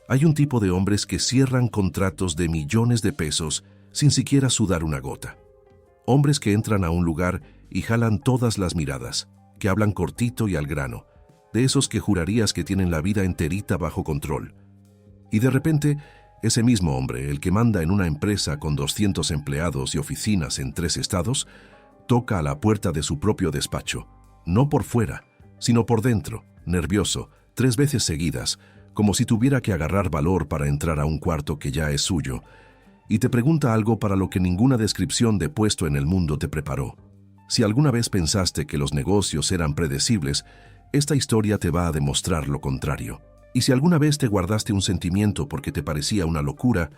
Hay un tipo de hombres que cierran contratos de millones de pesos sin siquiera sudar una gota. Hombres que entran a un lugar y jalan todas las miradas, que hablan cortito y al grano, de esos que jurarías que tienen la vida enterita bajo control. Y de repente, ese mismo hombre, el que manda en una empresa con 200 empleados y oficinas en 3 estados, toca a la puerta de su propio despacho, no por fuera, sino por dentro, nervioso, 3 veces seguidas, como si tuviera que agarrar valor para entrar a un cuarto que ya es suyo, y te pregunta algo para lo que ninguna descripción de puesto en el mundo te preparó. Si alguna vez pensaste que los negocios eran predecibles, esta historia te va a demostrar lo contrario. Y si alguna vez te guardaste un sentimiento porque te parecía una locura,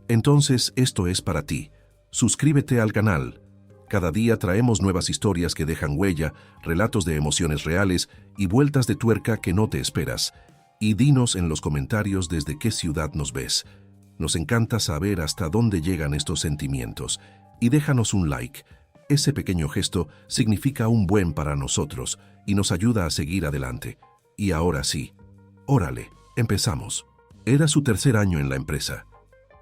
entonces esto es para ti. Suscríbete al canal. Cada día traemos nuevas historias que dejan huella, relatos de emociones reales y vueltas de tuerca que no te esperas. Y dinos en los comentarios desde qué ciudad nos ves. Nos encanta saber hasta dónde llegan estos sentimientos. Y déjanos un like. Ese pequeño gesto significa un buen para nosotros y nos ayuda a seguir adelante. Y ahora sí. Órale, empezamos. Era su tercer año en la empresa.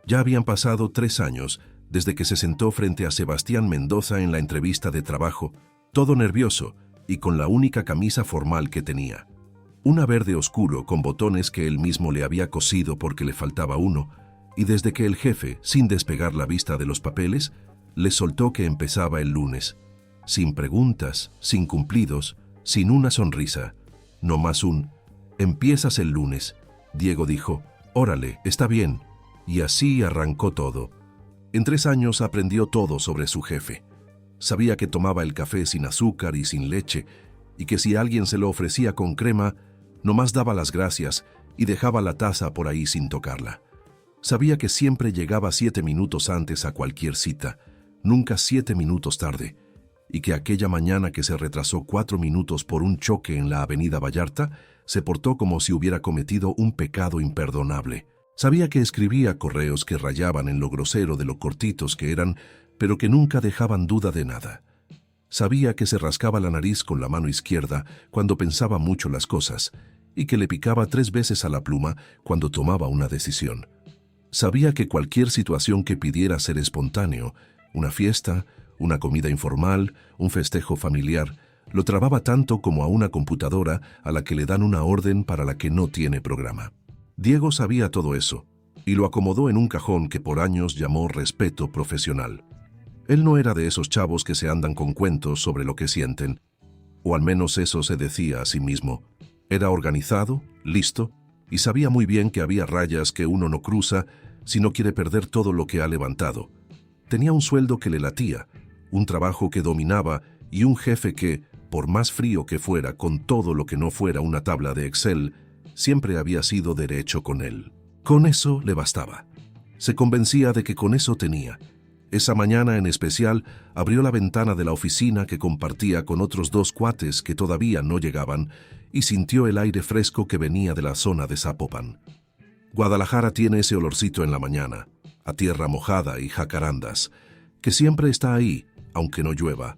Ya habían pasado 3 años desde que se sentó frente a Sebastián Mendoza en la entrevista de trabajo, todo nervioso y con la única camisa formal que tenía. Una verde oscuro con botones que él mismo le había cosido porque le faltaba uno, y desde que el jefe, sin despegar la vista de los papeles, le soltó que empezaba el lunes. Sin preguntas, sin cumplidos, sin una sonrisa, nomás un «Empiezas el lunes», Diego dijo, «Órale, está bien», y así arrancó todo. En 3 años aprendió todo sobre su jefe. Sabía que tomaba el café sin azúcar y sin leche, y que si alguien se lo ofrecía con crema, nomás daba las gracias y dejaba la taza por ahí sin tocarla. Sabía que siempre llegaba 7 minutos antes a cualquier cita, nunca 7 minutos tarde, y que aquella mañana que se retrasó 4 minutos por un choque en la avenida Vallarta, se portó como si hubiera cometido un pecado imperdonable. Sabía que escribía correos que rayaban en lo grosero de lo cortitos que eran, pero que nunca dejaban duda de nada. Sabía que se rascaba la nariz con la mano izquierda cuando pensaba mucho las cosas, y que le picaba 3 veces a la pluma cuando tomaba una decisión. Sabía que cualquier situación que pidiera ser espontáneo, una fiesta, una comida informal, un festejo familiar, lo trababa tanto como a una computadora a la que le dan una orden para la que no tiene programa. Diego sabía todo eso, y lo acomodó en un cajón que por años llamó respeto profesional. Él no era de esos chavos que se andan con cuentos sobre lo que sienten, o al menos eso se decía a sí mismo. Era organizado, listo, y sabía muy bien que había rayas que uno no cruza si no quiere perder todo lo que ha levantado. Tenía un sueldo que le latía, un trabajo que dominaba y un jefe que, por más frío que fuera con todo lo que no fuera una tabla de Excel, siempre había sido derecho con él. Con eso le bastaba. Se convencía de que con eso tenía. Esa mañana en especial abrió la ventana de la oficina que compartía con otros 2 cuates que todavía no llegaban y sintió el aire fresco que venía de la zona de Zapopan. Guadalajara tiene ese olorcito en la mañana, a tierra mojada y jacarandas, que siempre está ahí, aunque no llueva.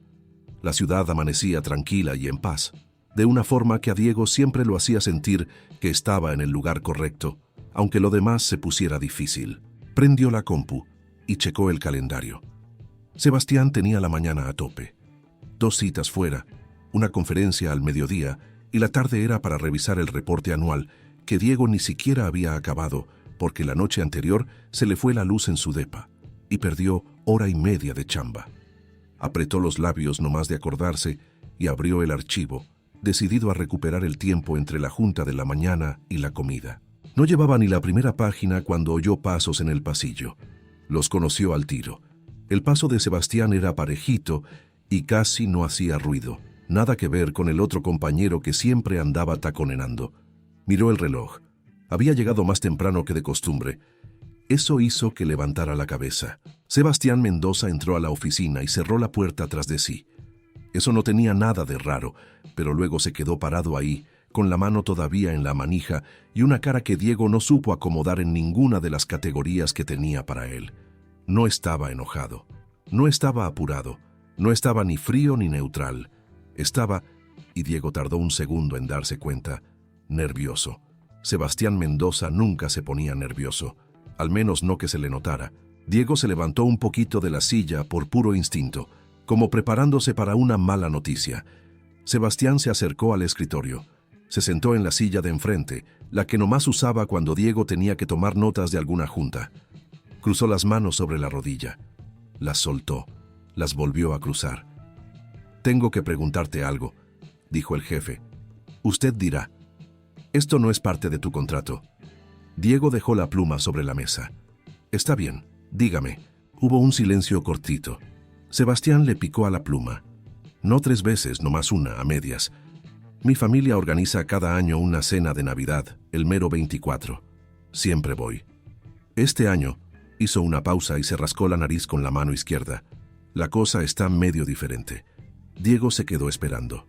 La ciudad amanecía tranquila y en paz, de una forma que a Diego siempre lo hacía sentir que estaba en el lugar correcto, aunque lo demás se pusiera difícil. Prendió la compu y checó el calendario. Sebastián tenía la mañana a tope. 2 citas fuera, una conferencia al mediodía y la tarde era para revisar el reporte anual que Diego ni siquiera había acabado porque la noche anterior se le fue la luz en su depa y perdió 1 hora y media de chamba. Apretó los labios nomás de acordarse y abrió el archivo, decidido a recuperar el tiempo entre la junta de la mañana y la comida. No llevaba ni la primera página cuando oyó pasos en el pasillo. Los conoció al tiro. El paso de Sebastián era parejito y casi no hacía ruido. Nada que ver con el otro compañero que siempre andaba taconenando. Miró el reloj. Había llegado más temprano que de costumbre. Eso hizo que levantara la cabeza. Sebastián Mendoza entró a la oficina y cerró la puerta tras de sí. Eso no tenía nada de raro, pero luego se quedó parado ahí, con la mano todavía en la manija y una cara que Diego no supo acomodar en ninguna de las categorías que tenía para él. No estaba enojado, no estaba apurado, no estaba ni frío ni neutral. Estaba, y Diego tardó un segundo en darse cuenta, nervioso. Sebastián Mendoza nunca se ponía nervioso, al menos no que se le notara. Diego se levantó un poquito de la silla por puro instinto, como preparándose para una mala noticia. Sebastián se acercó al escritorio. Se sentó en la silla de enfrente, la que nomás usaba cuando Diego tenía que tomar notas de alguna junta. Cruzó las manos sobre la rodilla. Las soltó, las volvió a cruzar. «Tengo que preguntarte algo», dijo el jefe. «Usted dirá, esto no es parte de tu contrato». Diego dejó la pluma sobre la mesa. «Está bien, dígame». Hubo un silencio cortito. Sebastián le picó a la pluma. «No 3 veces, nomás una, a medias. Mi familia organiza cada año una cena de Navidad, el mero 24. Siempre voy». Este año hizo una pausa y se rascó la nariz con la mano izquierda. «La cosa está medio diferente». Diego se quedó esperando.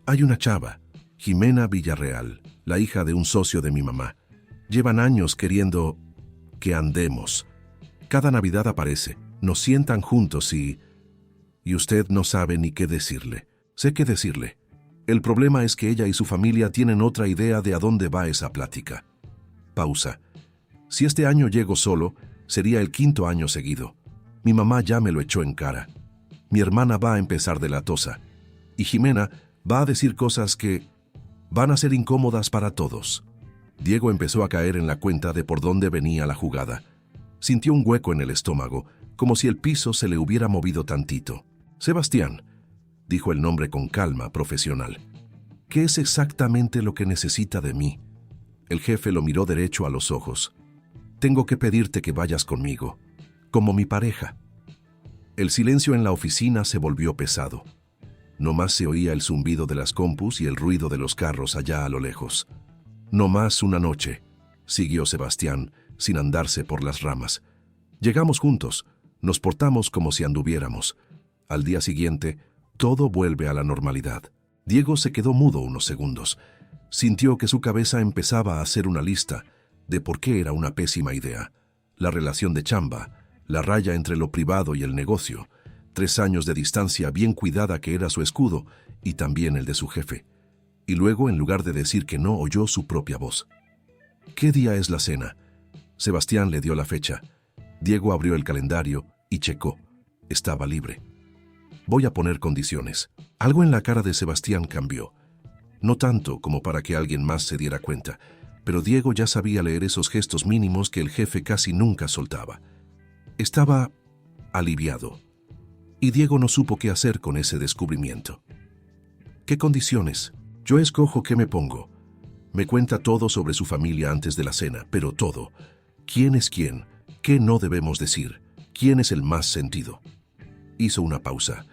«Hay una chava, Jimena Villarreal, la hija de un socio de mi mamá. Llevan años queriendo que andemos. Cada Navidad aparece, nos sientan juntos y usted no sabe ni qué decirle». «Sé qué decirle. El problema es que ella y su familia tienen otra idea de a dónde va esa plática». Pausa. «Si este año llego solo, sería el 5º año seguido. Mi mamá ya me lo echó en cara. Mi hermana va a empezar de latosa. Y Jimena va a decir cosas que van a ser incómodas para todos». Diego empezó a caer en la cuenta de por dónde venía la jugada. Sintió un hueco en el estómago, como si el piso se le hubiera movido tantito. «Sebastián», dijo el nombre con calma profesional, «¿qué es exactamente lo que necesita de mí?» El jefe lo miró derecho a los ojos. «Tengo que pedirte que vayas conmigo, como mi pareja». El silencio en la oficina se volvió pesado. No más se oía el zumbido de las compus y el ruido de los carros allá a lo lejos. «No más una noche», siguió Sebastián, sin andarse por las ramas. «Llegamos juntos, nos portamos como si anduviéramos. Al día siguiente, todo vuelve a la normalidad». Diego se quedó mudo unos segundos. Sintió que su cabeza empezaba a hacer una lista de por qué era una pésima idea. La relación de chamba, la raya entre lo privado y el negocio, 3 años de distancia bien cuidada que era su escudo y también el de su jefe. Y luego, en lugar de decir que no, oyó su propia voz. «¿Qué día es la cena?» Sebastián le dio la fecha. Diego abrió el calendario y checó. Estaba libre. «Voy a poner condiciones». Algo en la cara de Sebastián cambió. No tanto como para que alguien más se diera cuenta, pero Diego ya sabía leer esos gestos mínimos que el jefe casi nunca soltaba. Estaba aliviado. Y Diego no supo qué hacer con ese descubrimiento. «¿Qué condiciones?» «Yo escojo qué me pongo». Me cuenta todo sobre su familia antes de la cena, pero todo. ¿Quién es quién? ¿Qué no debemos decir? ¿Quién es el más sentido? Hizo una pausa.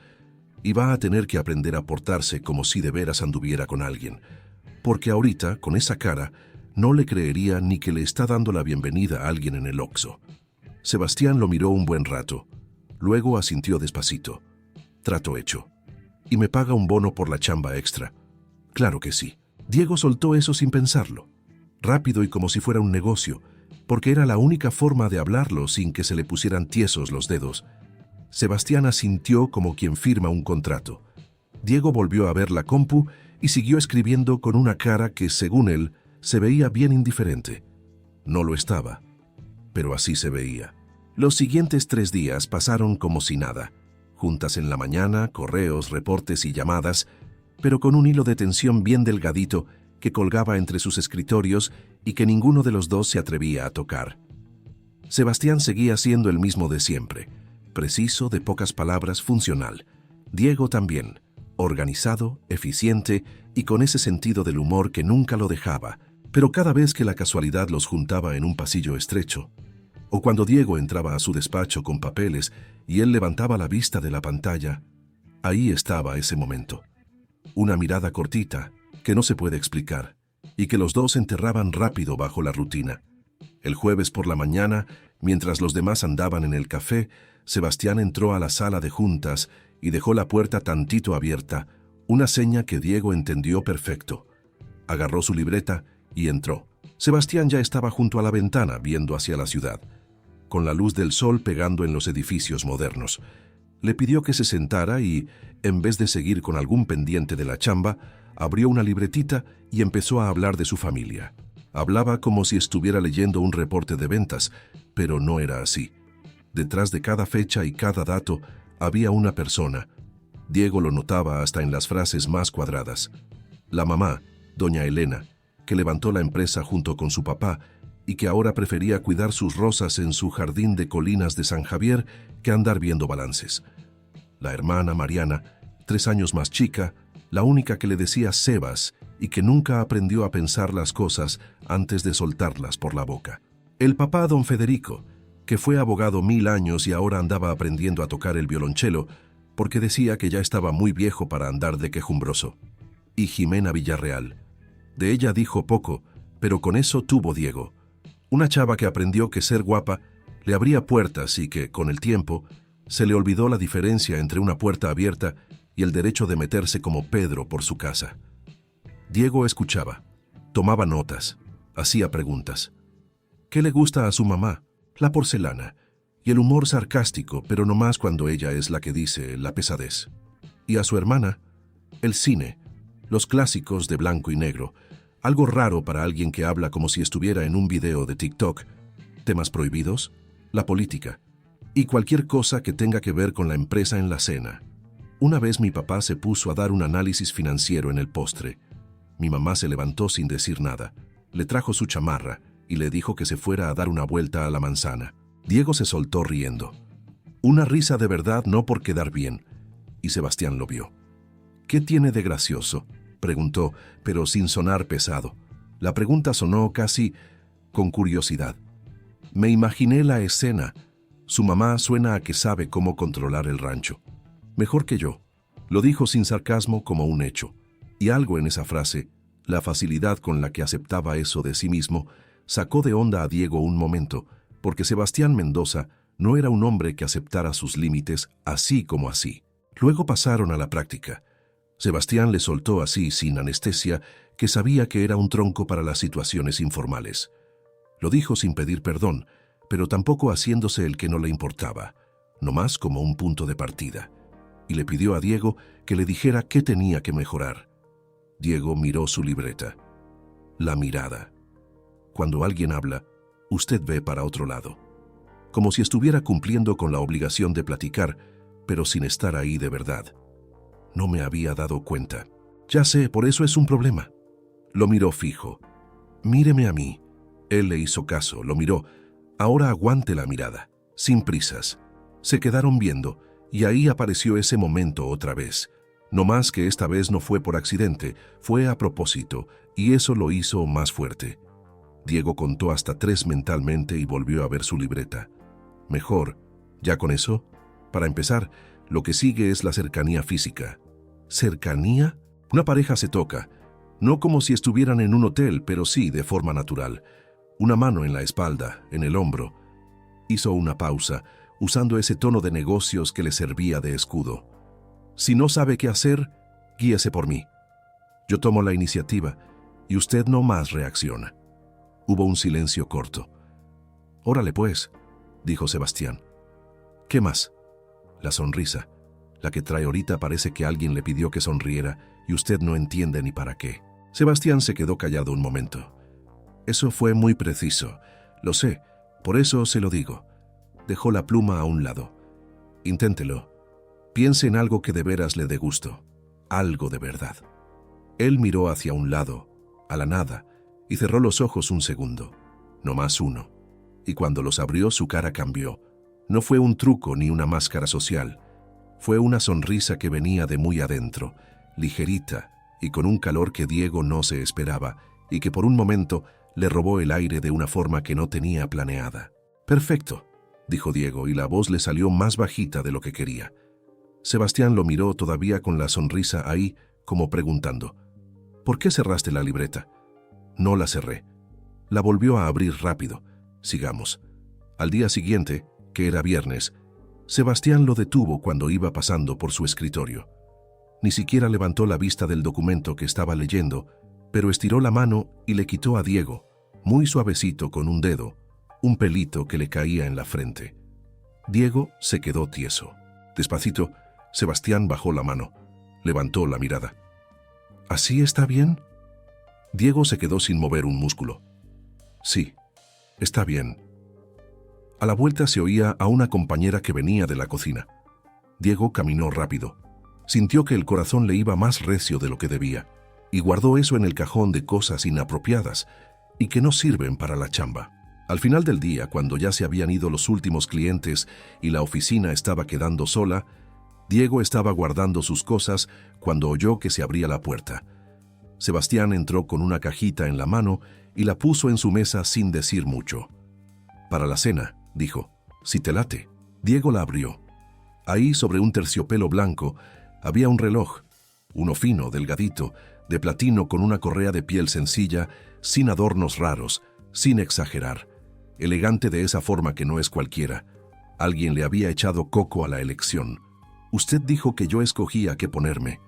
Y va a tener que aprender a portarse como si de veras anduviera con alguien. Porque ahorita, con esa cara, no le creería ni que le está dando la bienvenida a alguien en el Oxxo. Sebastián lo miró un buen rato. Luego asintió despacito. «Trato hecho. ¿Y me paga un bono por la chamba extra?» «Claro que sí». Diego soltó eso sin pensarlo, rápido y como si fuera un negocio, porque era la única forma de hablarlo sin que se le pusieran tiesos los dedos. Sebastián asintió como quien firma un contrato. Diego volvió a ver la compu y siguió escribiendo con una cara que, según él, se veía bien indiferente. No lo estaba, pero así se veía. Los siguientes 3 días pasaron como si nada. Juntas en la mañana, correos, reportes y llamadas, pero con un hilo de tensión bien delgadito que colgaba entre sus escritorios y que ninguno de los dos se atrevía a tocar. Sebastián seguía siendo el mismo de siempre, preciso, de pocas palabras, funcional. Diego también, organizado, eficiente y con ese sentido del humor que nunca lo dejaba, pero cada vez que la casualidad los juntaba en un pasillo estrecho, o cuando Diego entraba a su despacho con papeles y él levantaba la vista de la pantalla, ahí estaba ese momento. Una mirada cortita, que no se puede explicar, y que los dos enterraban rápido bajo la rutina. El jueves por la mañana, mientras los demás andaban en el café, Sebastián entró a la sala de juntas y dejó la puerta tantito abierta, una seña que Diego entendió perfecto. Agarró su libreta y entró. Sebastián ya estaba junto a la ventana, viendo hacia la ciudad, con la luz del sol pegando en los edificios modernos. Le pidió que se sentara y, en vez de seguir con algún pendiente de la chamba, abrió una libretita y empezó a hablar de su familia. Hablaba como si estuviera leyendo un reporte de ventas, pero no era así. Detrás de cada fecha y cada dato había una persona. Diego lo notaba hasta en las frases más cuadradas. La mamá, doña Elena, que levantó la empresa junto con su papá y que ahora prefería cuidar sus rosas en su jardín de colinas de San Javier que andar viendo balances. La hermana Mariana, 3 años más chica, la única que le decía Sebas y que nunca aprendió a pensar las cosas antes de soltarlas por la boca. El papá, don Federico, que fue abogado 1000 años y ahora andaba aprendiendo a tocar el violonchelo porque decía que ya estaba muy viejo para andar de quejumbroso. Y Jimena Villarreal. De ella dijo poco, pero con eso tuvo Diego. Una chava que aprendió que ser guapa le abría puertas y que, con el tiempo, se le olvidó la diferencia entre una puerta abierta y el derecho de meterse como Pedro por su casa. Diego escuchaba, tomaba notas, hacía preguntas. ¿Qué le gusta a su mamá? La porcelana. Y el humor sarcástico, pero no más cuando ella es la que dice la pesadez. Y a su hermana, el cine, los clásicos de blanco y negro, algo raro para alguien que habla como si estuviera en un video de TikTok, temas prohibidos, la política y cualquier cosa que tenga que ver con la empresa en la cena. Una vez mi papá se puso a dar un análisis financiero en el postre. Mi mamá se levantó sin decir nada, le trajo su chamarra y le dijo que se fuera a dar una vuelta a la manzana. Diego se soltó riendo. Una risa de verdad, no por quedar bien, y Sebastián lo vio. ¿Qué tiene de gracioso?, preguntó, pero sin sonar pesado. La pregunta sonó casi con curiosidad. Me imaginé la escena. Su mamá suena a que sabe cómo controlar el rancho. Mejor que yo. Lo dijo sin sarcasmo, como un hecho. Y algo en esa frase, la facilidad con la que aceptaba eso de sí mismo, sacó de onda a Diego un momento, porque Sebastián Mendoza no era un hombre que aceptara sus límites así como así. Luego pasaron a la práctica. Sebastián le soltó así, sin anestesia, que sabía que era un tronco para las situaciones informales. Lo dijo sin pedir perdón, pero tampoco haciéndose el que no le importaba, nomás como un punto de partida. Y le pidió a Diego que le dijera qué tenía que mejorar. Diego miró su libreta. La mirada. Cuando alguien habla, usted ve para otro lado, como si estuviera cumpliendo con la obligación de platicar, pero sin estar ahí de verdad. No me había dado cuenta. Ya sé, por eso es un problema. Lo miró fijo. Míreme a mí. Él le hizo caso, lo miró. Ahora aguante la mirada, sin prisas. Se quedaron viendo, y ahí apareció ese momento otra vez. No más que esta vez no fue por accidente, fue a propósito, y eso lo hizo más fuerte. Diego contó hasta 3 mentalmente y volvió a ver su libreta. Mejor, ¿ya con eso? Para empezar, lo que sigue es la cercanía física. ¿Cercanía? Una pareja se toca, no como si estuvieran en un hotel, pero sí de forma natural. Una mano en la espalda, en el hombro. Hizo una pausa, usando ese tono de negocios que le servía de escudo. Si no sabe qué hacer, guíese por mí. Yo tomo la iniciativa y usted no más reacciona. Hubo un silencio corto. Órale pues, dijo Sebastián. ¿Qué más? La sonrisa. La que trae ahorita parece que alguien le pidió que sonriera y usted no entiende ni para qué. Sebastián se quedó callado un momento. Eso fue muy preciso. Lo sé, por eso se lo digo. Dejó la pluma a un lado. Inténtelo. Piense en algo que de veras le dé gusto. Algo de verdad. Él miró hacia un lado, a la nada, y cerró los ojos un segundo. No más uno. Y cuando los abrió, su cara cambió. No fue un truco ni una máscara social. Fue una sonrisa que venía de muy adentro, ligerita y con un calor que Diego no se esperaba y que por un momento le robó el aire de una forma que no tenía planeada. «Perfecto», dijo Diego, y la voz le salió más bajita de lo que quería. Sebastián lo miró todavía con la sonrisa ahí, como preguntando, «¿Por qué cerraste la libreta?» «No la cerré. La volvió a abrir rápido. Sigamos». Al día siguiente, que era viernes, Sebastián lo detuvo cuando iba pasando por su escritorio. Ni siquiera levantó la vista del documento que estaba leyendo, pero estiró la mano y le quitó a Diego, muy suavecito con un dedo, un pelito que le caía en la frente. Diego se quedó tieso. Despacito, Sebastián bajó la mano, levantó la mirada. «¿Así está bien?» Diego se quedó sin mover un músculo. Sí, está bien. A la vuelta se oía a una compañera que venía de la cocina. Diego caminó rápido. Sintió que el corazón le iba más recio de lo que debía, y guardó eso en el cajón de cosas inapropiadas y que no sirven para la chamba. Al final del día, cuando ya se habían ido los últimos clientes y la oficina estaba quedando sola, Diego estaba guardando sus cosas cuando oyó que se abría la puerta. Sebastián entró con una cajita en la mano y la puso en su mesa sin decir mucho. «Para la cena», dijo, «si te late». Diego la abrió. Ahí, sobre un terciopelo blanco, había un reloj, uno fino, delgadito, de platino con una correa de piel sencilla, sin adornos raros, sin exagerar, elegante de esa forma que no es cualquiera. Alguien le había echado coco a la elección. «Usted dijo que yo escogía qué ponerme».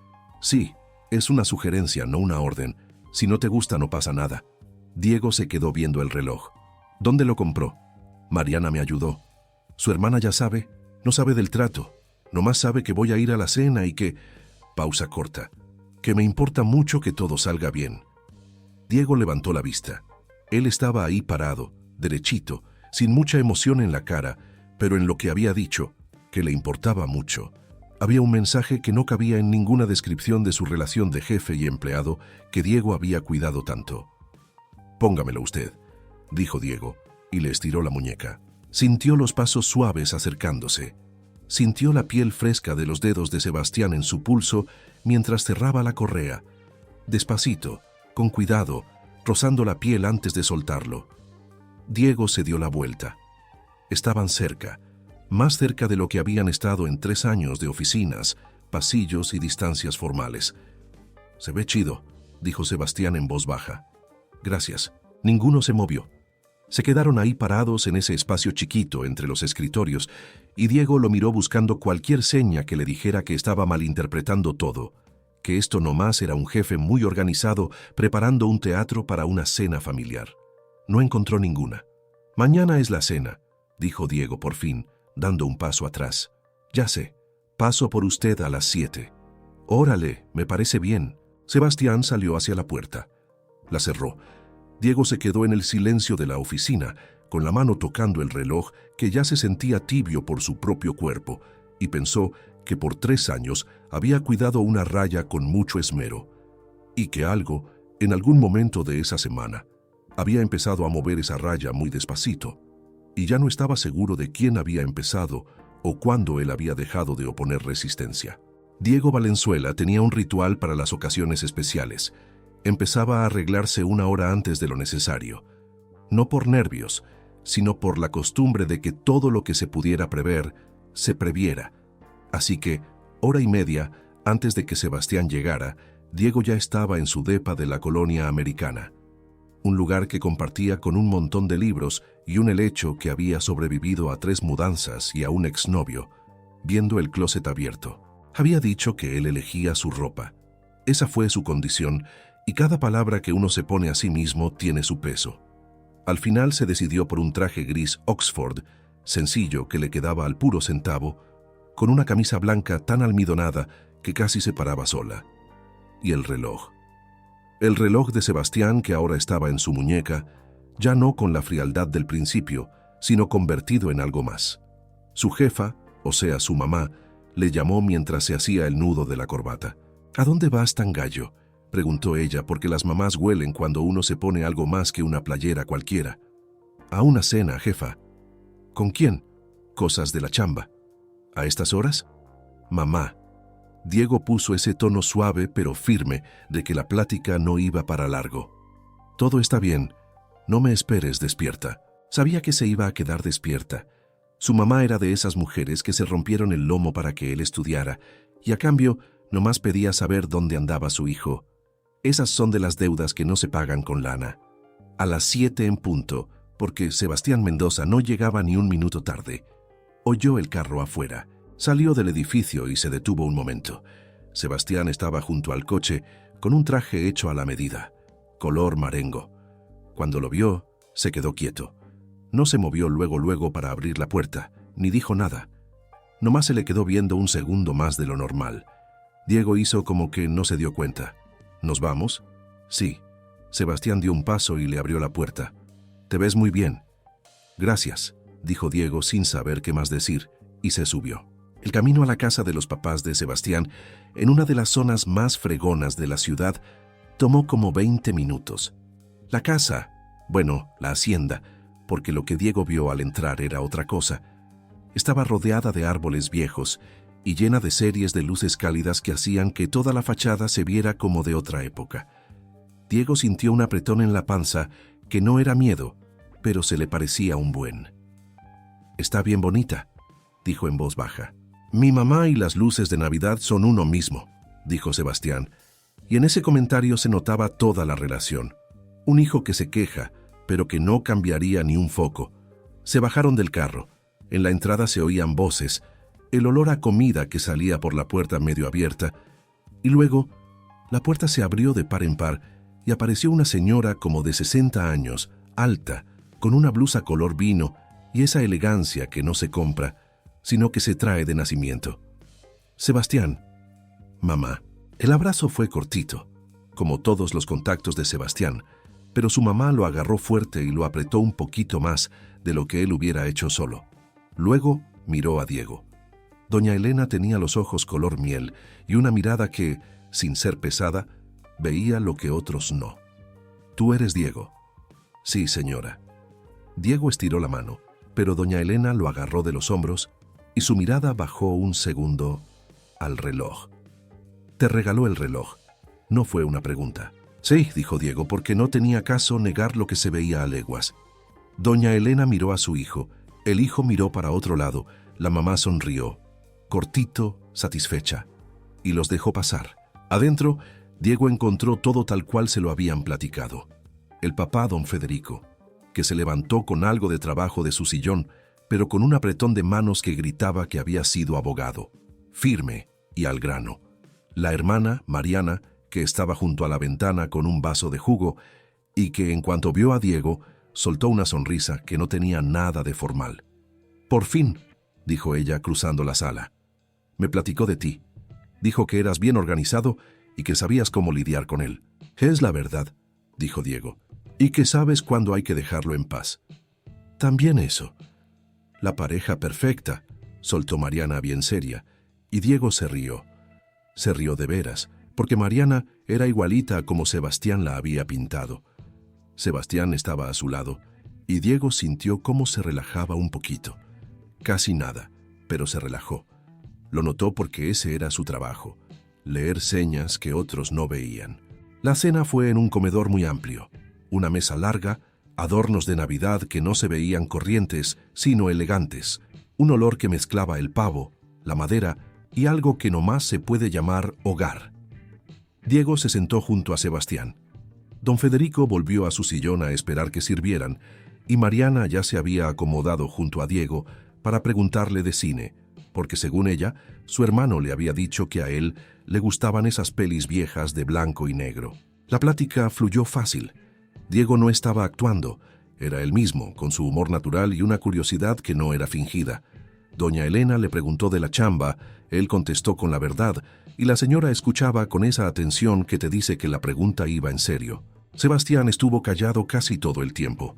«Sí, es una sugerencia, no una orden. Si no te gusta, no pasa nada». Diego se quedó viendo el reloj. «¿Dónde lo compró?» «Mariana me ayudó». «Su hermana ya sabe». «No sabe del trato. Nomás sabe que voy a ir a la cena y que...» Pausa corta. «Que me importa mucho que todo salga bien». Diego levantó la vista. Él estaba ahí parado, derechito, sin mucha emoción en la cara, pero en lo que había dicho, que le importaba mucho. Había un mensaje que no cabía en ninguna descripción de su relación de jefe y empleado que Diego había cuidado tanto. «Póngamelo usted», dijo Diego, y le estiró la muñeca. Sintió los pasos suaves acercándose. Sintió la piel fresca de los dedos de Sebastián en su pulso mientras cerraba la correa. Despacito, con cuidado, rozando la piel antes de soltarlo. Diego se dio la vuelta. Estaban cerca, más cerca de lo que habían estado en 3 años de oficinas, pasillos y distancias formales. «Se ve chido», dijo Sebastián en voz baja. «Gracias». Ninguno se movió. Se quedaron ahí parados en ese espacio chiquito entre los escritorios, y Diego lo miró buscando cualquier seña que le dijera que estaba malinterpretando todo, que esto nomás era un jefe muy organizado preparando un teatro para una cena familiar. No encontró ninguna. «Mañana es la cena», dijo Diego por fin, dando un paso atrás. «Ya sé, paso por usted a las 7». «Órale, me parece bien». Sebastián salió hacia la puerta. La cerró. Diego se quedó en el silencio de la oficina, con la mano tocando el reloj que ya se sentía tibio por su propio cuerpo, y pensó que por 3 años había cuidado una raya con mucho esmero, y que algo, en algún momento de esa semana, había empezado a mover esa raya muy despacito, y ya no estaba seguro de quién había empezado o cuándo él había dejado de oponer resistencia. Diego Valenzuela tenía un ritual para las ocasiones especiales. Empezaba a arreglarse 1 hora antes de lo necesario, no por nervios, sino por la costumbre de que todo lo que se pudiera prever, se previera. Así que, 1 hora y media antes de que Sebastián llegara, Diego ya estaba en su depa de la colonia americana, un lugar que compartía con un montón de libros y un helecho que había sobrevivido a 3 mudanzas y a un exnovio, viendo el closet abierto. Había dicho que él elegía su ropa. Esa fue su condición, y cada palabra que uno se pone a sí mismo tiene su peso. Al final se decidió por un traje gris Oxford, sencillo que le quedaba al puro centavo, con una camisa blanca tan almidonada que casi se paraba sola. Y el reloj. El reloj de Sebastián, que ahora estaba en su muñeca, ya no con la frialdad del principio, sino convertido en algo más. Su jefa, o sea, su mamá, le llamó mientras se hacía el nudo de la corbata. «¿A dónde vas tan gallo?», preguntó ella, porque las mamás huelen cuando uno se pone algo más que una playera cualquiera. «A una cena, jefa». «¿Con quién?». «Cosas de la chamba». «¿A estas horas?». «Mamá». Diego puso ese tono suave pero firme de que la plática no iba para largo. «Todo está bien. No me esperes despierta». Sabía que se iba a quedar despierta. Su mamá era de esas mujeres que se rompieron el lomo para que él estudiara, y a cambio nomás pedía saber dónde andaba su hijo. Esas son de las deudas que no se pagan con lana. A las 7 en punto, porque Sebastián Mendoza no llegaba ni 1 minuto tarde. Oyó el carro afuera. Salió del edificio y se detuvo un momento. Sebastián estaba junto al coche con un traje hecho a la medida, color marengo. Cuando lo vio, se quedó quieto. No se movió luego para abrir la puerta, ni dijo nada. Nomás se le quedó viendo 1 segundo más de lo normal. Diego hizo como que no se dio cuenta. «¿Nos vamos?». «Sí». Sebastián dio un paso y le abrió la puerta. Te ves muy bien. Gracias, dijo Diego sin saber qué más decir, y se subió. El camino a la casa de los papás de Sebastián, en una de las zonas más fregonas de la ciudad, tomó como 20 minutos. La casa, bueno, la hacienda, porque lo que Diego vio al entrar era otra cosa, estaba rodeada de árboles viejos y llena de series de luces cálidas que hacían que toda la fachada se viera como de otra época. Diego sintió un apretón en la panza que no era miedo, pero se le parecía un buen. «Está bien bonita», dijo en voz baja. «Mi mamá y las luces de Navidad son uno mismo», dijo Sebastián, y en ese comentario se notaba toda la relación. Un hijo que se queja, pero que no cambiaría ni un foco. Se bajaron del carro. En la entrada se oían voces, el olor a comida que salía por la puerta medio abierta, y luego la puerta se abrió de par en par y apareció una señora como de 60 años, alta, con una blusa color vino y esa elegancia que no se compra, sino que se trae de nacimiento. «Sebastián». «Mamá». El abrazo fue cortito, como todos los contactos de Sebastián, pero su mamá lo agarró fuerte y lo apretó un poquito más de lo que él hubiera hecho solo. Luego miró a Diego. Doña Elena tenía los ojos color miel y una mirada que, sin ser pesada, veía lo que otros no. «¿Tú eres Diego?» «Sí, señora». Diego estiró la mano, pero doña Elena lo agarró de los hombros y su mirada bajó un segundo al reloj. «Te regaló el reloj». No fue una pregunta. «Sí», dijo Diego, porque no tenía caso negar lo que se veía a leguas. Doña Elena miró a su hijo, el hijo miró para otro lado, la mamá sonrió, cortito, satisfecha, y los dejó pasar. Adentro, Diego encontró todo tal cual se lo habían platicado. El papá, don Federico, que se levantó con algo de trabajo de su sillón, pero con un apretón de manos que gritaba que había sido abogado, firme y al grano. La hermana, Mariana, que estaba junto a la ventana con un vaso de jugo y que en cuanto vio a Diego, soltó una sonrisa que no tenía nada de formal. «Por fin», dijo ella cruzando la sala. «Me platicó de ti. Dijo que eras bien organizado y que sabías cómo lidiar con él». «Es la verdad», dijo Diego, «y que sabes cuándo hay que dejarlo en paz». «También eso». «La pareja perfecta», soltó Mariana bien seria, y Diego se rió. Se rió de veras, porque Mariana era igualita a como Sebastián la había pintado. Sebastián estaba a su lado, y Diego sintió cómo se relajaba un poquito. Casi nada, pero se relajó. Lo notó porque ese era su trabajo, leer señas que otros no veían. La cena fue en un comedor muy amplio, una mesa larga, adornos de Navidad que no se veían corrientes, sino elegantes, un olor que mezclaba el pavo, la madera y algo que nomás se puede llamar hogar. Diego se sentó junto a Sebastián. Don Federico volvió a su sillón a esperar que sirvieran, y Mariana ya se había acomodado junto a Diego para preguntarle de cine, porque según ella, su hermano le había dicho que a él le gustaban esas pelis viejas de blanco y negro. La plática fluyó fácil. Diego no estaba actuando, era él mismo, con su humor natural y una curiosidad que no era fingida. Doña Elena le preguntó de la chamba, él contestó con la verdad, y la señora escuchaba con esa atención que te dice que la pregunta iba en serio. Sebastián estuvo callado casi todo el tiempo,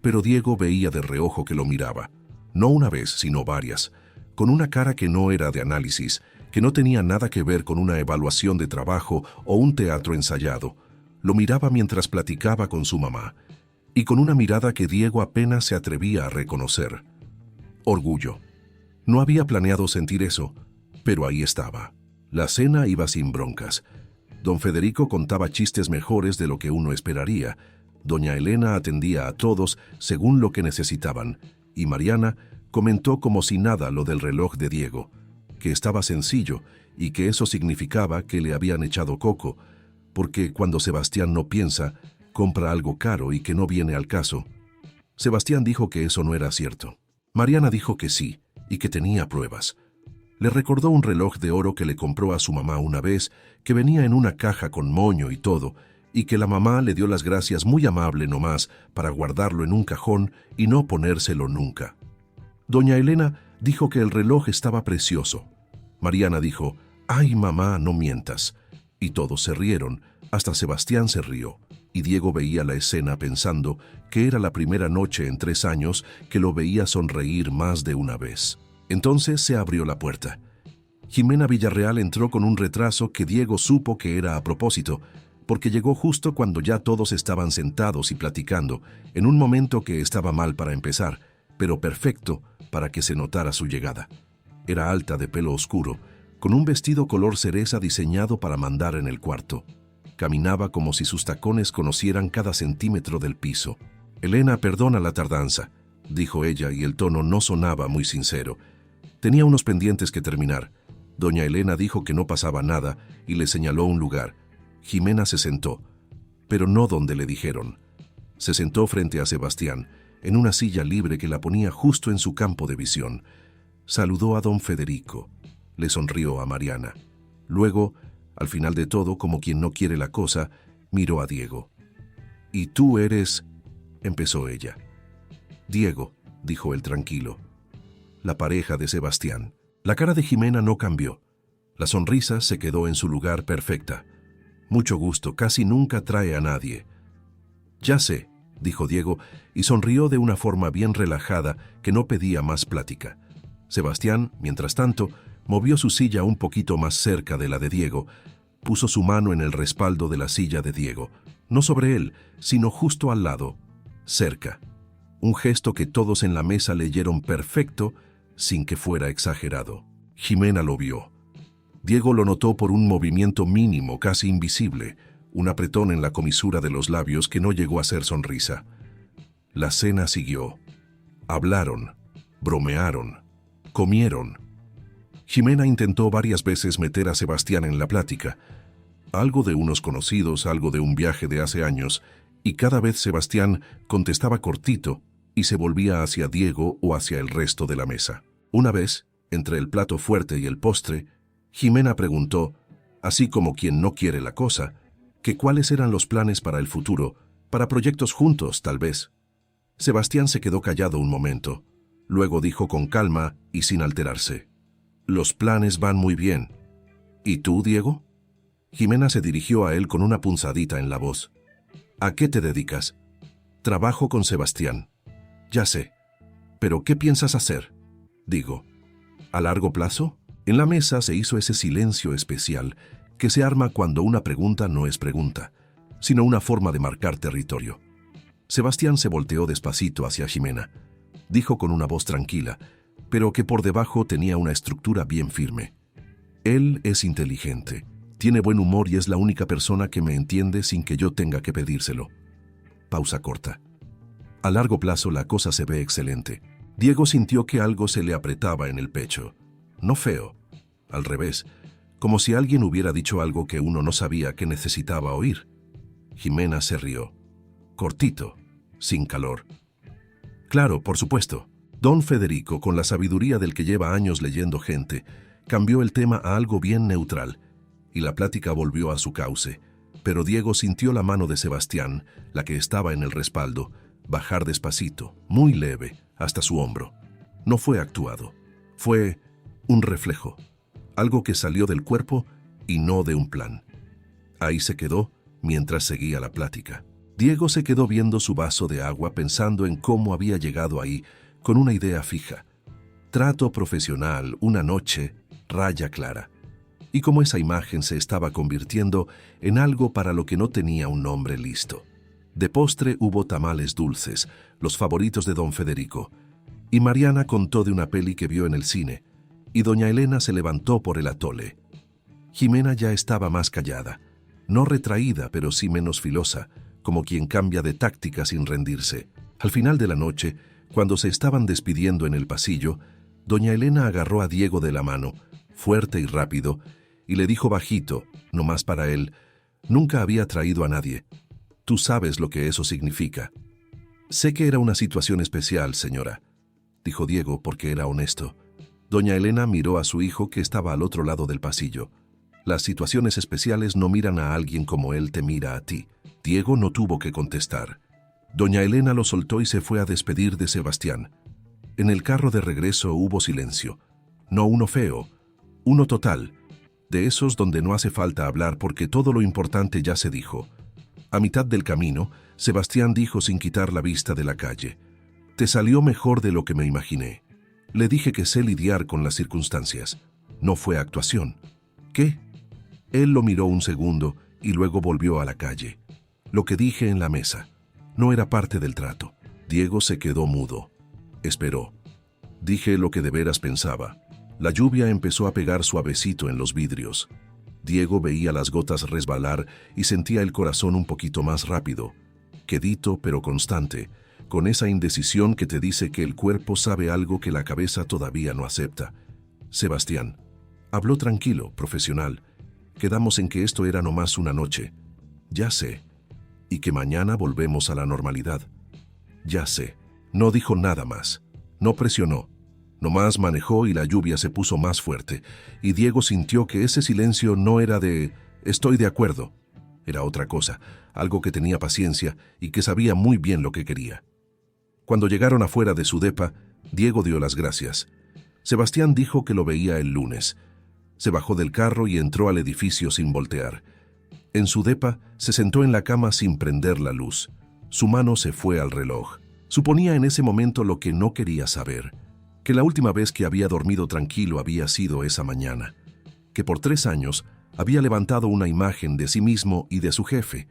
pero Diego veía de reojo que lo miraba. No una vez, sino varias, con una cara que no era de análisis, que no tenía nada que ver con una evaluación de trabajo o un teatro ensayado. Lo miraba mientras platicaba con su mamá, y con una mirada que Diego apenas se atrevía a reconocer. Orgullo. No había planeado sentir eso, pero ahí estaba. La cena iba sin broncas. Don Federico contaba chistes mejores de lo que uno esperaría. Doña Elena atendía a todos según lo que necesitaban, y Mariana comentó como si nada lo del reloj de Diego, que estaba sencillo y que eso significaba que le habían echado coco, porque cuando Sebastián no piensa, compra algo caro y que no viene al caso. Sebastián dijo que eso no era cierto. Mariana dijo que sí, y que tenía pruebas. Le recordó un reloj de oro que le compró a su mamá una vez, que venía en una caja con moño y todo, y que la mamá le dio las gracias muy amable nomás para guardarlo en un cajón y no ponérselo nunca. Doña Elena dijo que el reloj estaba precioso. Mariana dijo, «Ay, mamá, no mientas». Y todos se rieron, hasta Sebastián se rió. y Diego veía la escena pensando que era la primera noche en 3 años que lo veía sonreír más de una vez. Entonces se abrió la puerta. Jimena Villarreal entró con un retraso que Diego supo que era a propósito, porque llegó justo cuando ya todos estaban sentados y platicando, en un momento que estaba mal para empezar, pero perfecto para que se notara su llegada. Era alta, de pelo oscuro, con un vestido color cereza diseñado para mandar en el cuarto. Caminaba como si sus tacones conocieran cada centímetro del piso. «Elena, perdona la tardanza», dijo ella, y el tono no sonaba muy sincero. Tenía unos pendientes que terminar. Doña Elena dijo que no pasaba nada y le señaló un lugar. Jimena se sentó, pero no donde le dijeron. Se sentó frente a Sebastián, en una silla libre que la ponía justo en su campo de visión. Saludó a don Federico. Le sonrió a Mariana. Luego, al final de todo, como quien no quiere la cosa, miró a Diego. «¿Y tú eres...?» empezó ella. «Diego», dijo él tranquilo. «La pareja de Sebastián». La cara de Jimena no cambió. La sonrisa se quedó en su lugar perfecta. «Mucho gusto, casi nunca trae a nadie». «Ya sé», dijo Diego, y sonrió de una forma bien relajada que no pedía más plática. Sebastián, mientras tanto, movió su silla un poquito más cerca de la de Diego. Puso su mano en el respaldo de la silla de Diego, no sobre él, sino justo al lado, cerca. Un gesto que todos en la mesa leyeron perfecto, sin que fuera exagerado. Jimena lo vio. Diego lo notó por un movimiento mínimo, casi invisible, un apretón en la comisura de los labios que no llegó a ser sonrisa. La cena siguió. Hablaron, bromearon, comieron. Jimena intentó varias veces meter a Sebastián en la plática. Algo de unos conocidos, algo de un viaje de hace años, y cada vez Sebastián contestaba cortito y se volvía hacia Diego o hacia el resto de la mesa. Una vez, entre el plato fuerte y el postre, Jimena preguntó, así como quien no quiere la cosa, que cuáles eran los planes para el futuro, para proyectos juntos, tal vez. Sebastián se quedó callado un momento. Luego dijo con calma y sin alterarse: «Los planes van muy bien. ¿Y tú, Diego?» Jimena se dirigió a él con una punzadita en la voz. «¿A qué te dedicas?» «Trabajo con Sebastián». «Ya sé. ¿Pero qué piensas hacer?» «Digo, ¿a largo plazo?» En la mesa se hizo ese silencio especial que se arma cuando una pregunta no es pregunta, sino una forma de marcar territorio. Sebastián se volteó despacito hacia Jimena. Dijo con una voz tranquila, pero que por debajo tenía una estructura bien firme: «Él es inteligente, tiene buen humor y es la única persona que me entiende sin que yo tenga que pedírselo». Pausa corta. «A largo plazo la cosa se ve excelente». Diego sintió que algo se le apretaba en el pecho. No feo, al revés, como si alguien hubiera dicho algo que uno no sabía que necesitaba oír. Jimena se rió. Cortito, sin calor. «Claro, por supuesto». Don Federico, con la sabiduría del que lleva años leyendo gente, cambió el tema a algo bien neutral, y la plática volvió a su cauce, pero Diego sintió la mano de Sebastián, la que estaba en el respaldo, bajar despacito, muy leve, hasta su hombro. No fue actuado. Fue un reflejo, algo que salió del cuerpo y no de un plan. Ahí se quedó mientras seguía la plática. Diego se quedó viendo su vaso de agua pensando en cómo había llegado ahí con una idea fija. Trato profesional, una noche, raya clara. Y cómo esa imagen se estaba convirtiendo en algo para lo que no tenía un nombre listo. De postre hubo tamales dulces, los favoritos de don Federico. Y Mariana contó de una peli que vio en el cine, y doña Elena se levantó por el atole. Jimena ya estaba más callada, no retraída, pero sí menos filosa, como quien cambia de táctica sin rendirse. Al final de la noche, cuando se estaban despidiendo en el pasillo, doña Elena agarró a Diego de la mano, fuerte y rápido, y le dijo bajito, no más para él: «Nunca había traído a nadie. Tú sabes lo que eso significa». «Sé que era una situación especial, señora», dijo Diego porque era honesto. Doña Elena miró a su hijo que estaba al otro lado del pasillo. «Las situaciones especiales no miran a alguien como él te mira a ti». Diego no tuvo que contestar. Doña Elena lo soltó y se fue a despedir de Sebastián. En el carro de regreso hubo silencio. No uno feo, uno total, de esos donde no hace falta hablar porque todo lo importante ya se dijo. A mitad del camino, Sebastián dijo sin quitar la vista de la calle: «Te salió mejor de lo que me imaginé». Le dije que sé lidiar con las circunstancias. No fue actuación. ¿Qué? Él lo miró un segundo y luego volvió a la calle. Lo que dije en la mesa no era parte del trato. Diego se quedó mudo. Esperó. Dije lo que de veras pensaba. La lluvia empezó a pegar suavecito en los vidrios. Diego veía las gotas resbalar y sentía el corazón un poquito más rápido, quedito pero constante, con esa indecisión que te dice que el cuerpo sabe algo que la cabeza todavía no acepta. Sebastián habló tranquilo, profesional. Quedamos en que esto era nomás una noche. Ya sé. Y que mañana volvemos a la normalidad. Ya sé. No dijo nada más. No presionó. Nomás manejó y la lluvia se puso más fuerte, y Diego sintió que ese silencio no era de «estoy de acuerdo». Era otra cosa, algo que tenía paciencia y que sabía muy bien lo que quería. Cuando llegaron afuera de su depa, Diego dio las gracias. Sebastián dijo que lo veía el lunes. Se bajó del carro y entró al edificio sin voltear. En su depa se sentó en la cama sin prender la luz. Su mano se fue al reloj. Suponía en ese momento lo que no quería saber: que la última vez que había dormido tranquilo había sido esa mañana, que por 3 años había levantado una imagen de sí mismo y de su jefe,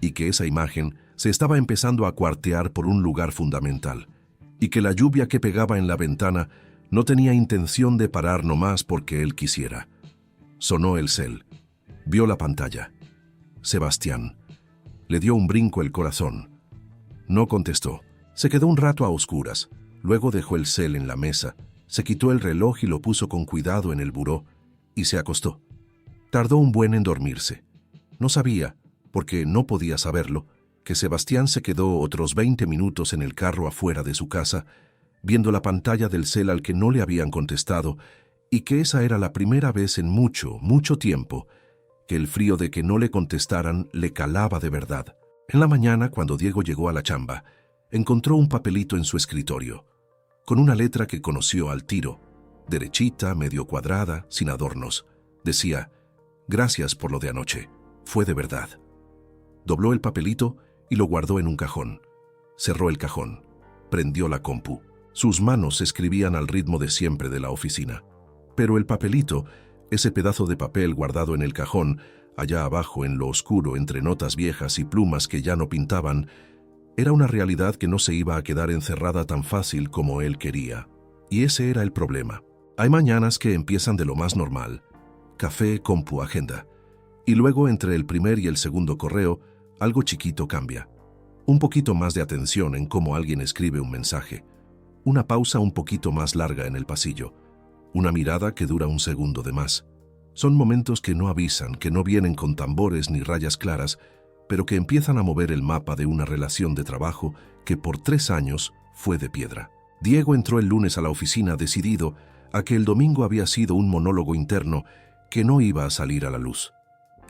y que esa imagen se estaba empezando a cuartear por un lugar fundamental, y que la lluvia que pegaba en la ventana no tenía intención de parar nomás porque él quisiera. Sonó el cel. Vio la pantalla. Sebastián. Le dio un brinco el corazón. No contestó. Se quedó un rato a oscuras. Luego dejó el cel en la mesa, se quitó el reloj y lo puso con cuidado en el buró, y se acostó. Tardó un buen en dormirse. No sabía, porque no podía saberlo, que Sebastián se quedó otros 20 minutos en el carro afuera de su casa, viendo la pantalla del cel al que no le habían contestado, y que esa era la primera vez en mucho, mucho tiempo, que el frío de que no le contestaran le calaba de verdad. En la mañana, cuando Diego llegó a la chamba, encontró un papelito en su escritorio, con una letra que conoció al tiro, derechita, medio cuadrada, sin adornos. Decía: «Gracias por lo de anoche, fue de verdad». Dobló el papelito y lo guardó en un cajón. Cerró el cajón, prendió la compu. Sus manos escribían al ritmo de siempre de la oficina. Pero el papelito, ese pedazo de papel guardado en el cajón, allá abajo en lo oscuro entre notas viejas y plumas que ya no pintaban, era una realidad que no se iba a quedar encerrada tan fácil como él quería. Y ese era el problema. Hay mañanas que empiezan de lo más normal: café, compu, agenda. Y luego, entre el primer y el segundo correo, algo chiquito cambia. Un poquito más de atención en cómo alguien escribe un mensaje. Una pausa un poquito más larga en el pasillo. Una mirada que dura un segundo de más. Son momentos que no avisan, que no vienen con tambores ni rayas claras, pero que empiezan a mover el mapa de una relación de trabajo que por 3 años fue de piedra. Diego entró el lunes a la oficina decidido a que el domingo había sido un monólogo interno que no iba a salir a la luz.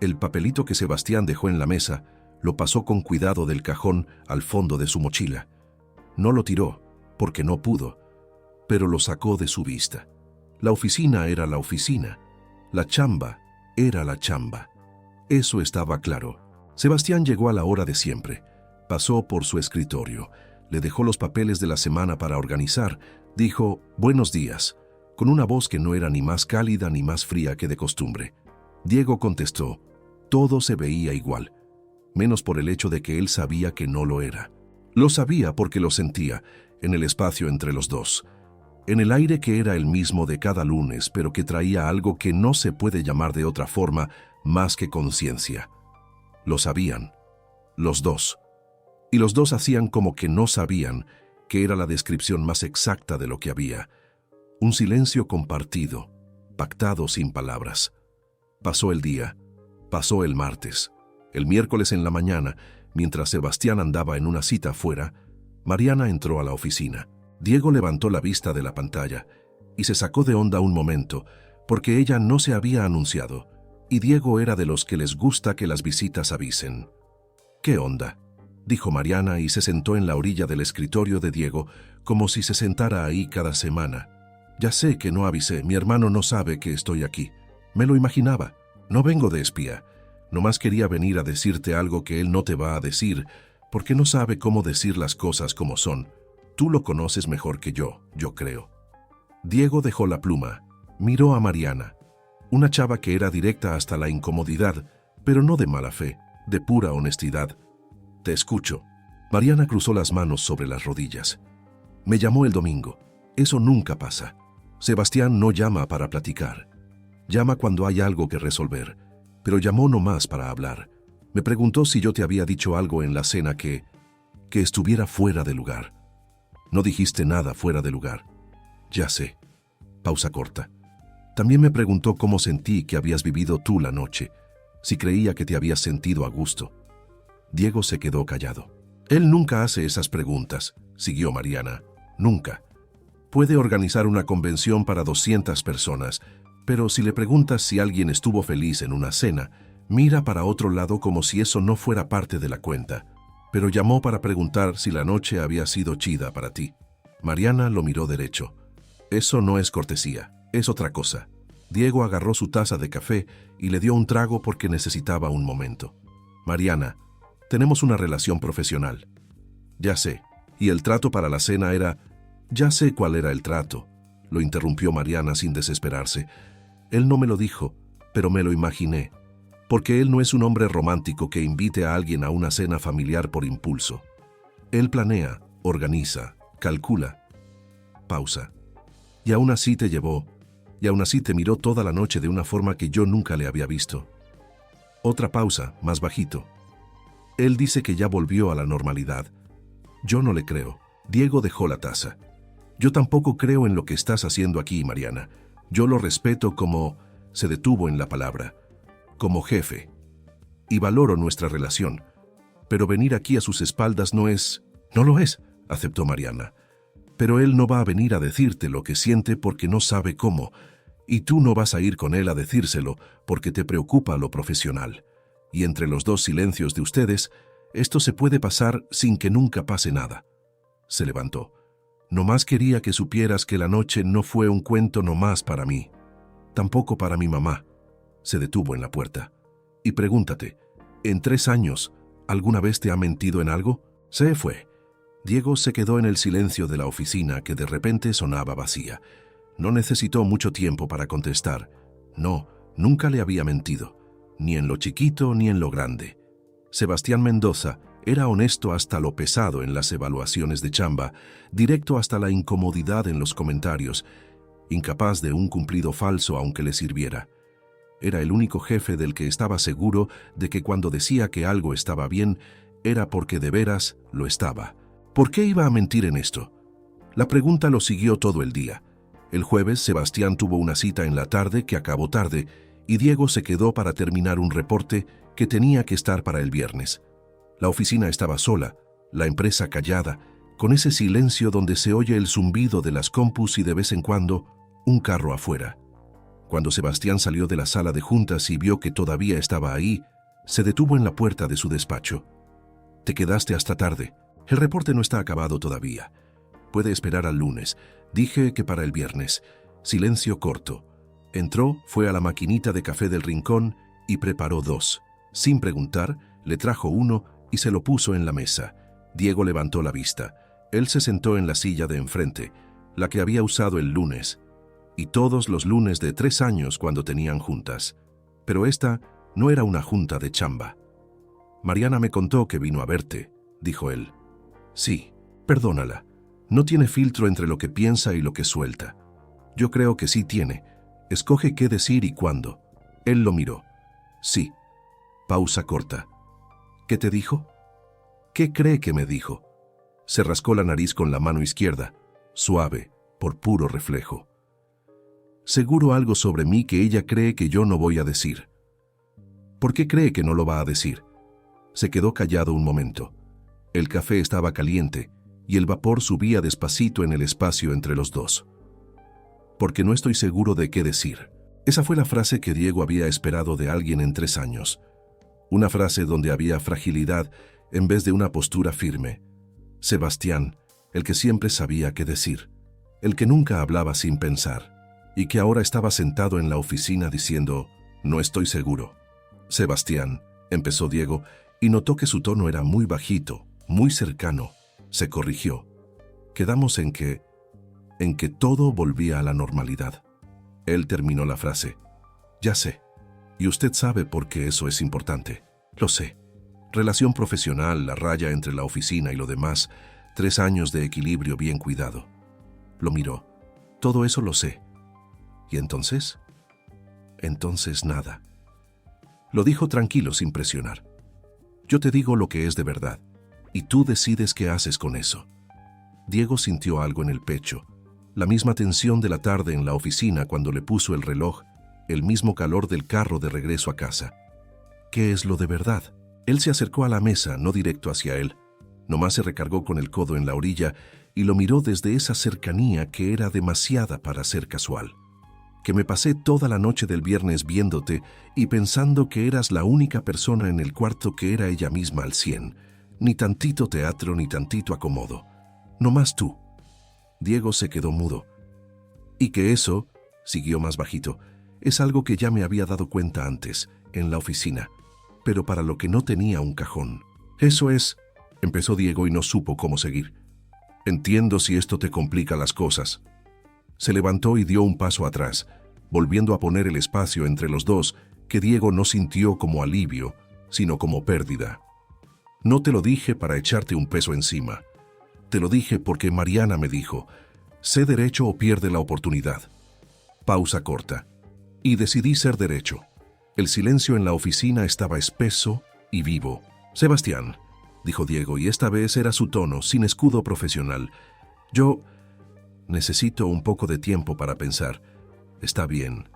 El papelito que Sebastián dejó en la mesa lo pasó con cuidado del cajón al fondo de su mochila. No lo tiró, porque no pudo, pero lo sacó de su vista. La oficina era la oficina, la chamba era la chamba. Eso estaba claro. Sebastián llegó a la hora de siempre. Pasó por su escritorio, le dejó los papeles de la semana para organizar, dijo «buenos días», con una voz que no era ni más cálida ni más fría que de costumbre. Diego contestó. Todo se veía igual, menos por el hecho de que él sabía que no lo era. Lo sabía porque lo sentía, en el espacio entre los dos, en el aire que era el mismo de cada lunes, pero que traía algo que no se puede llamar de otra forma más que conciencia. Lo sabían, los dos. Y los dos hacían como que no sabían, que era la descripción más exacta de lo que había. Un silencio compartido, pactado sin palabras. Pasó el día, pasó el martes. El miércoles en la mañana, mientras Sebastián andaba en una cita afuera, Mariana entró a la oficina. Diego levantó la vista de la pantalla y se sacó de onda un momento, porque ella no se había anunciado, y Diego era de los que les gusta que las visitas avisen. «¿Qué onda?», dijo Mariana y se sentó en la orilla del escritorio de Diego, como si se sentara ahí cada semana. «Ya sé que no avisé, mi hermano no sabe que estoy aquí. Me lo imaginaba. No vengo de espía. Nomás quería venir a decirte algo que él no te va a decir, porque no sabe cómo decir las cosas como son. Tú lo conoces mejor que yo creo. Diego dejó la pluma, miró a Mariana, una chava que era directa hasta la incomodidad, pero no de mala fe, de pura honestidad. Te escucho. Mariana cruzó las manos sobre las rodillas. Me llamó el domingo. Eso nunca pasa. Sebastián no llama para platicar. Llama cuando hay algo que resolver, pero llamó nomás para hablar. Me preguntó si yo te había dicho algo en la cena que estuviera fuera de lugar. No dijiste nada fuera de lugar. Ya sé. Pausa corta. También me preguntó cómo sentí que habías vivido tú la noche, si creía que te habías sentido a gusto. Diego se quedó callado. Él nunca hace esas preguntas, siguió Mariana. Nunca. Puede organizar una convención para 200 personas, pero si le preguntas si alguien estuvo feliz en una cena, mira para otro lado como si eso no fuera parte de la cuenta. Pero llamó para preguntar si la noche había sido chida para ti. Mariana lo miró derecho. Eso no es cortesía, es otra cosa. Diego agarró su taza de café y le dio un trago porque necesitaba un momento. Mariana, tenemos una relación profesional. Ya sé. Y el trato para la cena era... Ya sé cuál era el trato, lo interrumpió Mariana sin desesperarse. Él no me lo dijo, pero me lo imaginé, porque él no es un hombre romántico que invite a alguien a una cena familiar por impulso. Él planea, organiza, calcula. Pausa. Y aún así te llevó, y aún así te miró toda la noche de una forma que yo nunca le había visto. Otra pausa, más bajito. Él dice que ya volvió a la normalidad. Yo no le creo. Diego dejó la taza. Yo tampoco creo en lo que estás haciendo aquí, Mariana. Yo lo respeto como... Se detuvo en la palabra. Como jefe. Y valoro nuestra relación. Pero venir aquí a sus espaldas no es... No lo es, aceptó Mariana. Pero él no va a venir a decirte lo que siente porque no sabe cómo. Y tú no vas a ir con él a decírselo porque te preocupa lo profesional. Y entre los dos silencios de ustedes, esto se puede pasar sin que nunca pase nada. Se levantó. Nomás quería que supieras que la noche no fue un cuento nomás para mí. Tampoco para mi mamá. Se detuvo en la puerta. Y pregúntate, ¿en 3 años alguna vez te ha mentido en algo? Se fue. Diego se quedó en el silencio de la oficina que de repente sonaba vacía. No necesitó mucho tiempo para contestar. No, nunca le había mentido. Ni en lo chiquito ni en lo grande. Sebastián Mendoza era honesto hasta lo pesado en las evaluaciones de chamba, directo hasta la incomodidad en los comentarios, incapaz de un cumplido falso aunque le sirviera. Era el único jefe del que estaba seguro de que cuando decía que algo estaba bien, era porque de veras lo estaba. ¿Por qué iba a mentir en esto? La pregunta lo siguió todo el día. El jueves, Sebastián tuvo una cita en la tarde que acabó tarde, y Diego se quedó para terminar un reporte que tenía que estar para el viernes. La oficina estaba sola, la empresa callada, con ese silencio donde se oye el zumbido de las compus y de vez en cuando un carro afuera. Cuando Sebastián salió de la sala de juntas y vio que todavía estaba ahí, se detuvo en la puerta de su despacho. Te quedaste hasta tarde. El reporte no está acabado todavía. Puede esperar al lunes. Dije que para el viernes. Silencio corto. Entró, fue a la maquinita de café del rincón y preparó 2. Sin preguntar, le trajo uno y se lo puso en la mesa. Diego levantó la vista. Él se sentó en la silla de enfrente, la que había usado el lunes, y todos los lunes de 3 años cuando tenían juntas. Pero esta no era una junta de chamba. Mariana me contó que vino a verte, dijo él. Sí, perdónala. No tiene filtro entre lo que piensa y lo que suelta. Yo creo que sí tiene. Escoge qué decir y cuándo. Él lo miró. Sí. Pausa corta. ¿Qué te dijo? ¿Qué cree que me dijo? Se rascó la nariz con la mano izquierda, suave, por puro reflejo. Seguro algo sobre mí que ella cree que yo no voy a decir. ¿Por qué cree que no lo va a decir? Se quedó callado un momento. El café estaba caliente y el vapor subía despacito en el espacio entre los dos. Porque no estoy seguro de qué decir. Esa fue la frase que Diego había esperado de alguien en 3 años. Una frase donde había fragilidad en vez de una postura firme. Sebastián, el que siempre sabía qué decir, el que nunca hablaba sin pensar, y que ahora estaba sentado en la oficina diciendo, no estoy seguro. Sebastián, empezó Diego, y notó que su tono era muy bajito, muy cercano. Se corrigió. Quedamos en que todo volvía a la normalidad. Él terminó la frase. Ya sé. Y usted sabe por qué eso es importante. Lo sé. Relación profesional, la raya entre la oficina y lo demás, 3 años de equilibrio bien cuidado. Lo miró. Todo eso lo sé. ¿Y entonces? Entonces nada. Lo dijo tranquilo, sin presionar. Yo te digo lo que es de verdad, y tú decides qué haces con eso. Diego sintió algo en el pecho, la misma tensión de la tarde en la oficina cuando le puso el reloj, el mismo calor del carro de regreso a casa. ¿Qué es lo de verdad? Él se acercó a la mesa, no directo hacia él. Nomás se recargó con el codo en la orilla y lo miró desde esa cercanía que era demasiada para ser casual. Que me pasé toda la noche del viernes viéndote y pensando que eras la única persona en el cuarto que era ella misma al 100. Ni tantito teatro ni tantito acomodo. Nomás tú. Diego se quedó mudo. Y que eso, siguió más bajito, es algo que ya me había dado cuenta antes, en la oficina, pero para lo que no tenía un cajón. Eso es, empezó Diego y no supo cómo seguir. Entiendo si esto te complica las cosas. Se levantó y dio un paso atrás, volviendo a poner el espacio entre los dos que Diego no sintió como alivio, sino como pérdida. No te lo dije para echarte un peso encima. Te lo dije porque Mariana me dijo, sé derecho o pierde la oportunidad. Pausa corta. Y decidí ser derecho. El silencio en la oficina estaba espeso y vivo. Sebastián, dijo Diego, y esta vez era su tono, sin escudo profesional. Yo necesito un poco de tiempo para pensar. Está bien.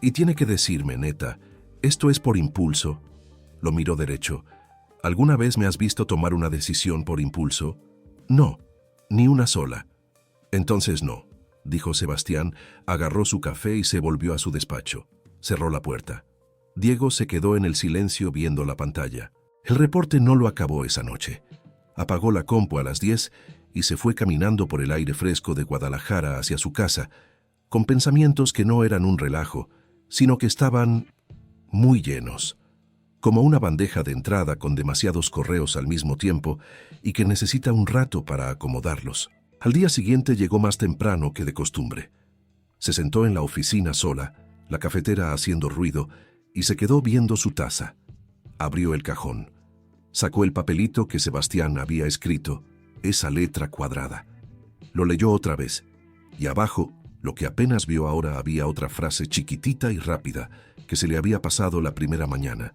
Y tiene que decirme, neta, ¿esto es por impulso? Lo miró derecho. ¿Alguna vez me has visto tomar una decisión por impulso? No, ni una sola. Entonces no, dijo Sebastián, agarró su café y se volvió a su despacho. Cerró la puerta. Diego se quedó en el silencio viendo la pantalla. El reporte no lo acabó esa noche. Apagó la compu a las 10 y se fue caminando por el aire fresco de Guadalajara hacia su casa, con pensamientos que no eran un relajo, sino que estaban muy llenos, como una bandeja de entrada con demasiados correos al mismo tiempo y que necesita un rato para acomodarlos. Al día siguiente llegó más temprano que de costumbre. Se sentó en la oficina sola, la cafetera haciendo ruido, y se quedó viendo su taza. Abrió el cajón. Sacó el papelito que Sebastián había escrito, esa letra cuadrada. Lo leyó otra vez, y abajo, lo que apenas vio ahora, había otra frase chiquitita y rápida que se le había pasado la primera mañana.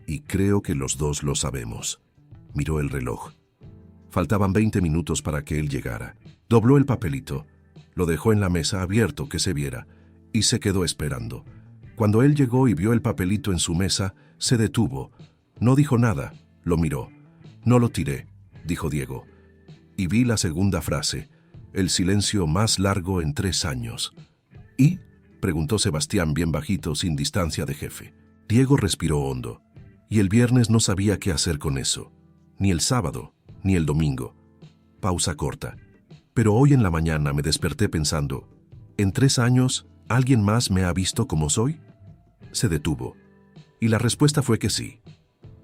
Y creo que los dos lo sabemos. Miró el reloj. Faltaban 20 minutos para que él llegara. Dobló el papelito, lo dejó en la mesa abierto que se viera, y se quedó esperando. Cuando él llegó y vio el papelito en su mesa, se detuvo. No dijo nada, lo miró. No lo tiré, dijo Diego. Y vi la segunda frase, el silencio más largo en 3 años. ¿Y? Preguntó Sebastián bien bajito, sin distancia de jefe. Diego respiró hondo. Y el viernes no sabía qué hacer con eso. Ni el sábado, ni el domingo. Pausa corta. Pero hoy en la mañana me desperté pensando, ¿en 3 años alguien más me ha visto como soy? Se detuvo. Y la respuesta fue que sí.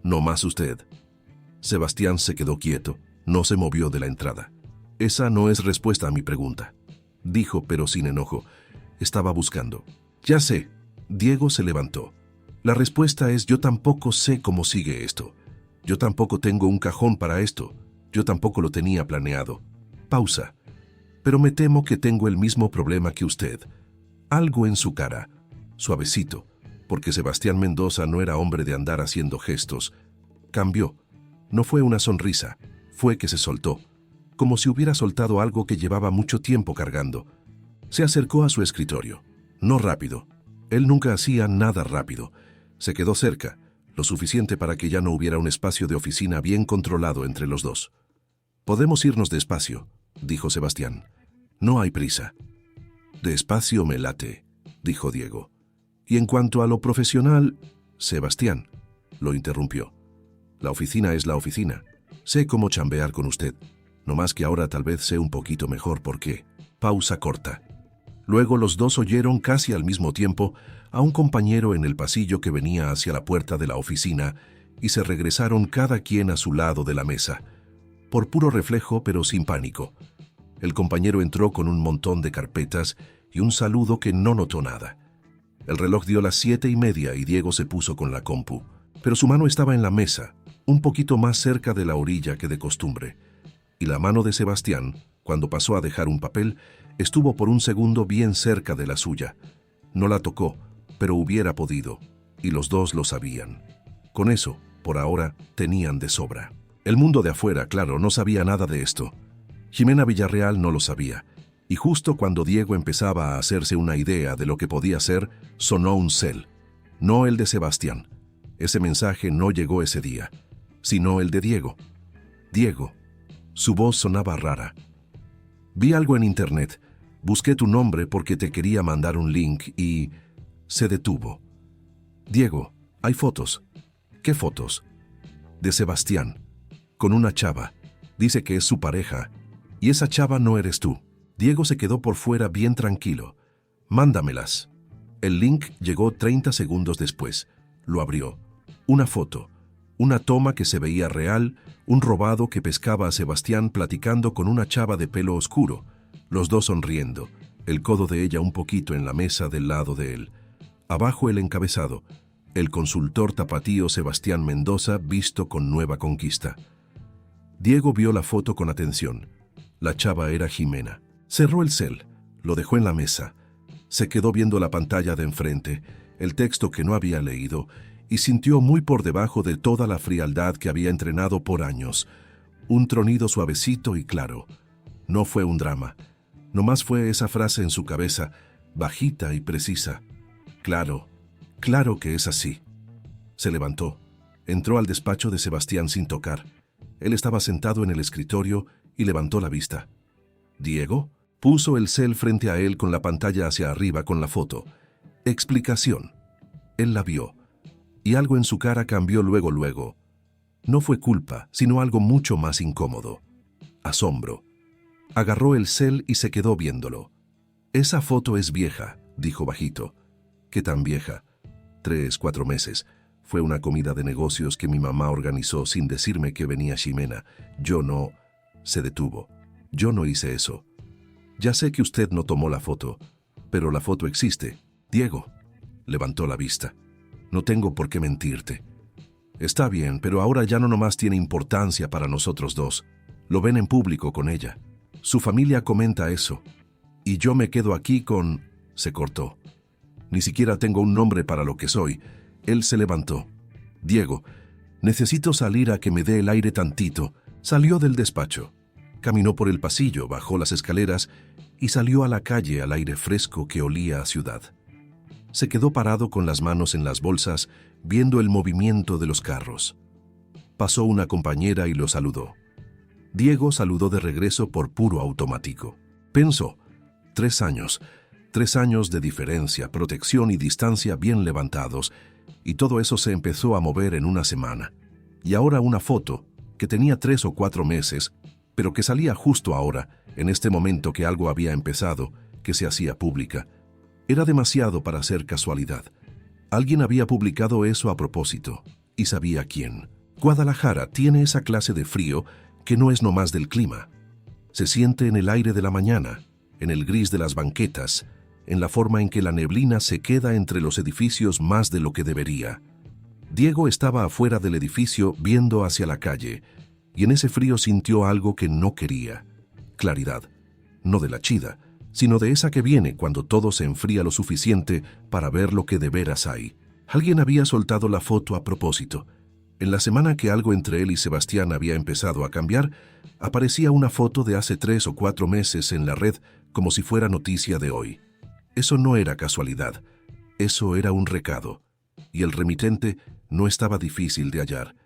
No más usted. Sebastián se quedó quieto, no se movió de la entrada. Esa no es respuesta a mi pregunta, dijo, pero sin enojo. Estaba buscando. Ya sé. Diego se levantó. La respuesta es: yo tampoco sé cómo sigue esto. Yo tampoco tengo un cajón para esto. Yo tampoco lo tenía planeado. Pausa. Pero me temo que tengo el mismo problema que usted. Algo en su cara, suavecito, porque Sebastián Mendoza no era hombre de andar haciendo gestos. Cambió. No fue una sonrisa, fue que se soltó, como si hubiera soltado algo que llevaba mucho tiempo cargando. Se acercó a su escritorio. No rápido. Él nunca hacía nada rápido. Se quedó cerca, lo suficiente para que ya no hubiera un espacio de oficina bien controlado entre los dos. Podemos irnos despacio, dijo Sebastián. No hay prisa. Despacio me late, dijo Diego. Y en cuanto a lo profesional, Sebastián, lo interrumpió. La oficina es la oficina. Sé cómo chambear con usted. No más que ahora tal vez sé un poquito mejor por qué. Pausa corta. Luego los dos oyeron casi al mismo tiempo a un compañero en el pasillo que venía hacia la puerta de la oficina y se regresaron cada quien a su lado de la mesa, por puro reflejo pero sin pánico. El compañero entró con un montón de carpetas y un saludo que no notó nada. El reloj dio las 7:30 y Diego se puso con la compu, pero su mano estaba en la mesa, un poquito más cerca de la orilla que de costumbre, y la mano de Sebastián, cuando pasó a dejar un papel, estuvo por un segundo bien cerca de la suya. No la tocó, pero hubiera podido, y los dos lo sabían. Con eso, por ahora, tenían de sobra. El mundo de afuera, claro, no sabía nada de esto. Ximena Villarreal no lo sabía, y justo cuando Diego empezaba a hacerse una idea de lo que podía ser, sonó un cel. No el de Sebastián. Ese mensaje no llegó ese día, sino el de Diego. Diego. Su voz sonaba rara. Vi algo en internet. Busqué tu nombre porque te quería mandar un link y... se detuvo. Diego, hay fotos. ¿Qué fotos? De Sebastián. Con una chava. Dice que es su pareja. Y esa chava no eres tú. Diego se quedó por fuera bien tranquilo. Mándamelas. El link llegó 30 segundos después. Lo abrió. Una foto. Una toma que se veía real, un robado que pescaba a Sebastián platicando con una chava de pelo oscuro, los dos sonriendo, el codo de ella un poquito en la mesa del lado de él. Abajo el encabezado, el consultor tapatío Sebastián Mendoza visto con nueva conquista. Diego vio la foto con atención. La chava era Ximena. Cerró el cel, lo dejó en la mesa. Se quedó viendo la pantalla de enfrente, el texto que no había leído, y sintió muy por debajo de toda la frialdad que había entrenado por años. Un tronido suavecito y claro. No fue un drama. Nomás fue esa frase en su cabeza, bajita y precisa. Claro, claro que es así. Se levantó. Entró al despacho de Sebastián sin tocar. Él estaba sentado en el escritorio y levantó la vista. ¿Diego? Puso el cel frente a él con la pantalla hacia arriba con la foto. Explicación. Él la vio. Y algo en su cara cambió luego. No fue culpa, sino algo mucho más incómodo. Asombro. Agarró el cel y se quedó viéndolo. Esa foto es vieja, dijo bajito. ¿Qué tan vieja? 3, 4 meses. Fue una comida de negocios que mi mamá organizó sin decirme que venía Ximena. Yo no... Se detuvo. Yo no hice eso. Ya sé que usted no tomó la foto, pero la foto existe. Diego. Levantó la vista. No tengo por qué mentirte. Está bien, pero ahora ya no nomás tiene importancia para nosotros dos. Lo ven en público con ella. Su familia comenta eso. Y yo me quedo aquí con... Se cortó. Ni siquiera tengo un nombre para lo que soy. Él se levantó. Diego, necesito salir a que me dé el aire tantito. Salió del despacho. Caminó por el pasillo, bajó las escaleras y salió a la calle al aire fresco que olía a ciudad. Se quedó parado con las manos en las bolsas, viendo el movimiento de los carros. Pasó una compañera y lo saludó. Diego saludó de regreso por puro automático. Pensó, 3 años, 3 años de diferencia, protección y distancia bien levantados, y todo eso se empezó a mover en una semana. Y ahora una foto, que tenía 3 o 4 meses, pero que salía justo ahora, en este momento que algo había empezado, que se hacía pública. Era demasiado para ser casualidad. Alguien había publicado eso a propósito, y sabía quién. Guadalajara tiene esa clase de frío que no es nomás del clima. Se siente en el aire de la mañana, en el gris de las banquetas, en la forma en que la neblina se queda entre los edificios más de lo que debería. Diego estaba afuera del edificio viendo hacia la calle, y en ese frío sintió algo que no quería. Claridad, no de la chida, sino de esa que viene cuando todo se enfría lo suficiente para ver lo que de veras hay. Alguien había soltado la foto a propósito. En la semana que algo entre él y Sebastián había empezado a cambiar, aparecía una foto de hace 3 o 4 meses en la red como si fuera noticia de hoy. Eso no era casualidad, eso era un recado. Y el remitente no estaba difícil de hallar.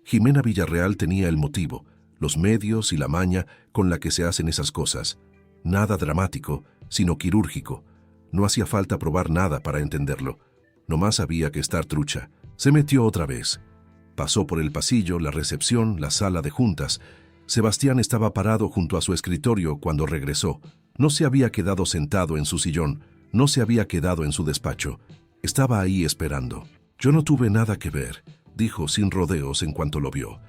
Ximena Villarreal tenía el motivo, los medios y la maña con la que se hacen esas cosas. Nada dramático, sino quirúrgico. No hacía falta probar nada para entenderlo. Nomás había que estar trucha. Se metió otra vez. Pasó por el pasillo, la recepción, la sala de juntas. Sebastián estaba parado junto a su escritorio cuando regresó. No se había quedado sentado en su sillón, no se había quedado en su despacho. Estaba ahí esperando. Yo no tuve nada que ver, dijo sin rodeos en cuanto lo vio.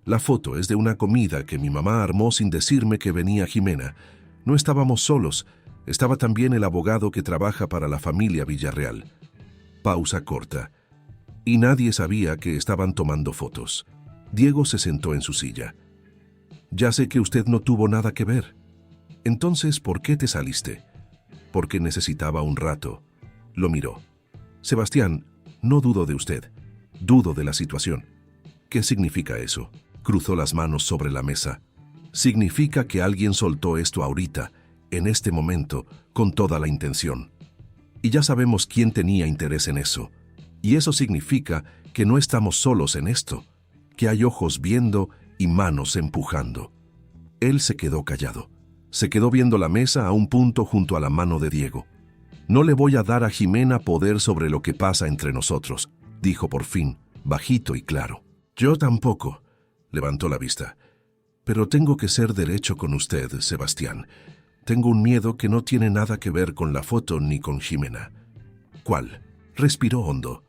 La foto es de una comida que mi mamá armó sin decirme que venía Jimena. No estábamos solos, estaba también el abogado que trabaja para la familia Villarreal. Pausa corta. Y nadie sabía que estaban tomando fotos. Diego se sentó en su silla. Ya sé que usted no tuvo nada que ver. Entonces, ¿por qué te saliste? Porque necesitaba un rato. Lo miró. Sebastián, no dudo de usted. Dudo de la situación. ¿Qué significa eso? Cruzó las manos sobre la mesa. Significa que alguien soltó esto ahorita, en este momento, con toda la intención. Y ya sabemos quién tenía interés en eso. Y eso significa que no estamos solos en esto, que hay ojos viendo y manos empujando. Él se quedó callado. Se quedó viendo la mesa a un punto junto a la mano de Diego. No le voy a dar a Jimena poder sobre lo que pasa entre nosotros, dijo por fin, bajito y claro. Yo tampoco, levantó la vista. Pero tengo que ser derecho con usted, Sebastián. Tengo un miedo que no tiene nada que ver con la foto ni con Jimena. ¿Cuál? Respiró hondo.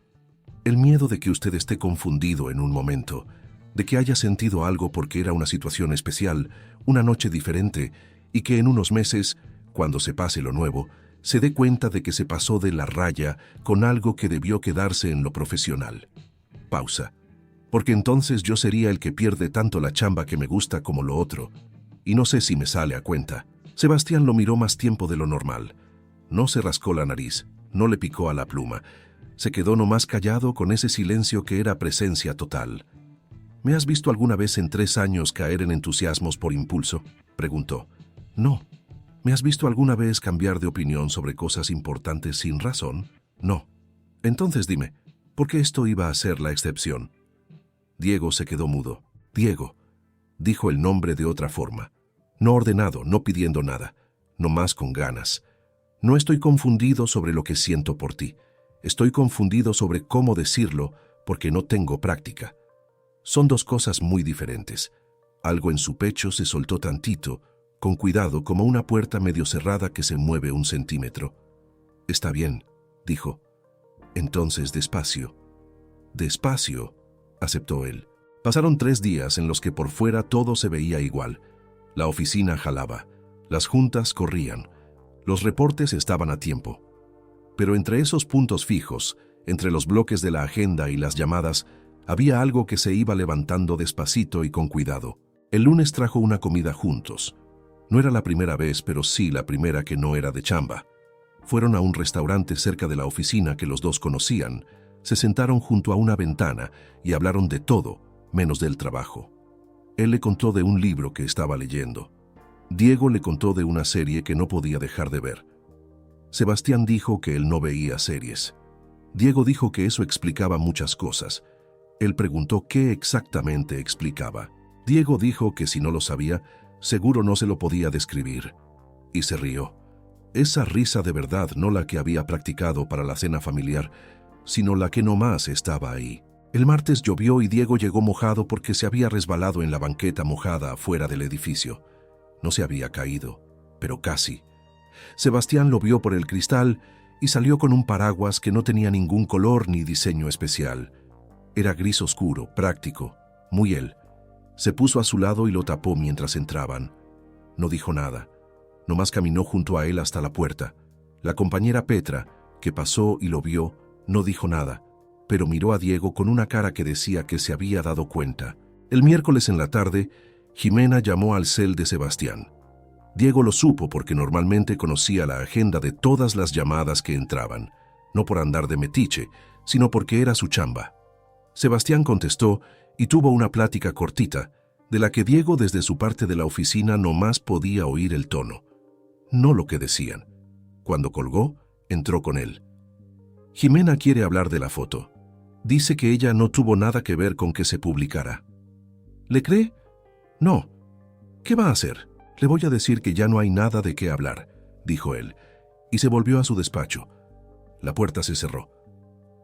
El miedo de que usted esté confundido en un momento, de que haya sentido algo porque era una situación especial, una noche diferente, y que en unos meses, cuando se pase lo nuevo, se dé cuenta de que se pasó de la raya con algo que debió quedarse en lo profesional. Pausa. Porque entonces yo sería el que pierde tanto la chamba que me gusta como lo otro, y no sé si me sale a cuenta. Sebastián lo miró más tiempo de lo normal. No se rascó la nariz, no le picó a la pluma. Se quedó nomás callado con ese silencio que era presencia total. ¿Me has visto alguna vez en 3 años caer en entusiasmos por impulso?, preguntó. No. ¿Me has visto alguna vez cambiar de opinión sobre cosas importantes sin razón? No. Entonces dime, ¿por qué esto iba a ser la excepción? Diego se quedó mudo. Diego, dijo el nombre de otra forma. No ordenado, no pidiendo nada, nomás con ganas. No estoy confundido sobre lo que siento por ti. Estoy confundido sobre cómo decirlo porque no tengo práctica. Son 2 cosas muy diferentes. Algo en su pecho se soltó tantito, con cuidado como una puerta medio cerrada que se mueve 1 centímetro. Está bien, dijo. Entonces despacio. Despacio, aceptó él. Pasaron 3 días en los que por fuera todo se veía igual. La oficina jalaba, las juntas corrían, los reportes estaban a tiempo. Pero entre esos puntos fijos, entre los bloques de la agenda y las llamadas, había algo que se iba levantando despacito y con cuidado. El lunes trajo una comida juntos. No era la primera vez, pero sí la primera que no era de chamba. Fueron a un restaurante cerca de la oficina que los 2 conocían, se sentaron junto a una ventana y hablaron de todo, menos del trabajo. Él le contó de un libro que estaba leyendo. Diego le contó de una serie que no podía dejar de ver. Sebastián dijo que él no veía series. Diego dijo que eso explicaba muchas cosas. Él preguntó qué exactamente explicaba. Diego dijo que si no lo sabía, seguro no se lo podía describir. Y se rió. Esa risa de verdad, no la que había practicado para la cena familiar, sino la que nomás estaba ahí. El martes llovió y Diego llegó mojado porque se había resbalado en la banqueta mojada afuera del edificio. No se había caído, pero casi. Sebastián lo vio por el cristal y salió con un paraguas que no tenía ningún color ni diseño especial. Era gris oscuro, práctico, muy él. Se puso a su lado y lo tapó mientras entraban. No dijo nada. Nomás caminó junto a él hasta la puerta. La compañera Petra, que pasó y lo vio, no dijo nada, pero miró a Diego con una cara que decía que se había dado cuenta. El miércoles en la tarde, Jimena llamó al cel de Sebastián. Diego lo supo porque normalmente conocía la agenda de todas las llamadas que entraban, no por andar de metiche, sino porque era su chamba. Sebastián contestó y tuvo una plática cortita, de la que Diego desde su parte de la oficina nomás podía oír el tono, no lo que decían. Cuando colgó, entró con él. Jimena quiere hablar de la foto. Dice que ella no tuvo nada que ver con que se publicara. ¿Le cree? No. ¿Qué va a hacer? Le voy a decir que ya no hay nada de qué hablar, dijo él, y se volvió a su despacho. La puerta se cerró.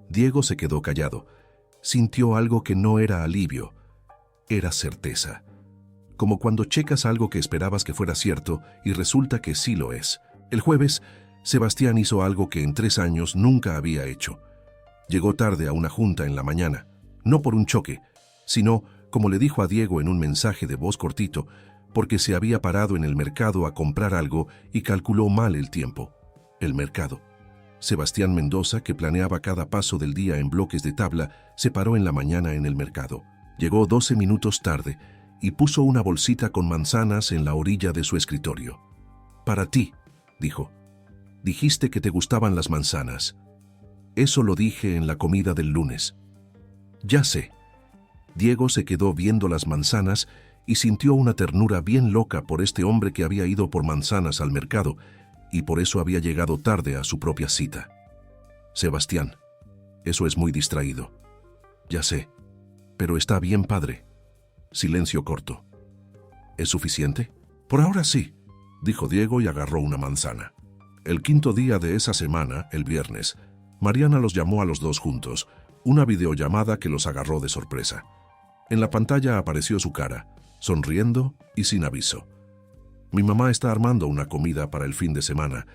Diego se quedó callado. Sintió algo que no era alivio, era certeza. como cuando checas algo que esperabas que fuera cierto y resulta que sí lo es. El jueves, Sebastián hizo algo que en 3 años nunca había hecho. Llegó tarde a una junta en la mañana, no por un choque, sino, como le dijo a Diego en un mensaje de voz cortito, porque se había parado en el mercado a comprar algo y calculó mal el tiempo. El mercado. Sebastián Mendoza, que planeaba cada paso del día en bloques de tabla, se paró en la mañana en el mercado. Llegó 12 minutos tarde y puso una bolsita con manzanas en la orilla de su escritorio. «Para ti», dijo. «Dijiste que te gustaban las manzanas. Eso lo dije en la comida del lunes». «Ya sé». Diego se quedó viendo las manzanas y sintió una ternura bien loca por este hombre que había ido por manzanas al mercado y por eso había llegado tarde a su propia cita. «Sebastián, eso es muy distraído». «Ya sé, pero está bien, padre». Silencio corto. «¿Es suficiente?» «Por ahora sí», dijo Diego y agarró una manzana. El 5.º día de esa semana, el viernes, Mariana los llamó a los dos juntos, una videollamada que los agarró de sorpresa. En la pantalla apareció su cara, sonriendo y sin aviso. «Mi mamá está armando una comida para el fin de semana,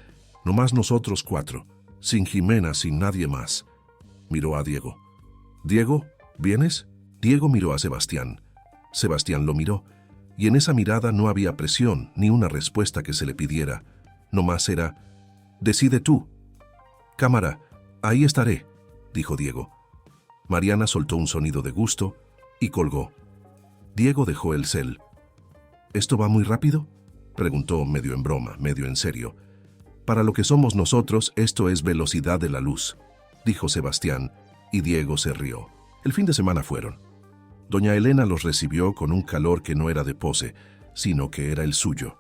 nomás nosotros 4, sin Jimena, sin nadie más». Miró a Diego. «¿Diego, vienes?» Diego miró a Sebastián. Sebastián lo miró, y en esa mirada no había presión ni una respuesta que se le pidiera. Nomás era: «Decide tú». «Cámara, ahí estaré», dijo Diego. Mariana soltó un sonido de gusto y colgó. Diego dejó el cel. «¿Esto va muy rápido?», preguntó medio en broma, medio en serio. «Para lo que somos nosotros, esto es velocidad de la luz», dijo Sebastián, y Diego se rió. El fin de semana fueron. Doña Elena los recibió con un calor que no era de pose, sino que era el suyo.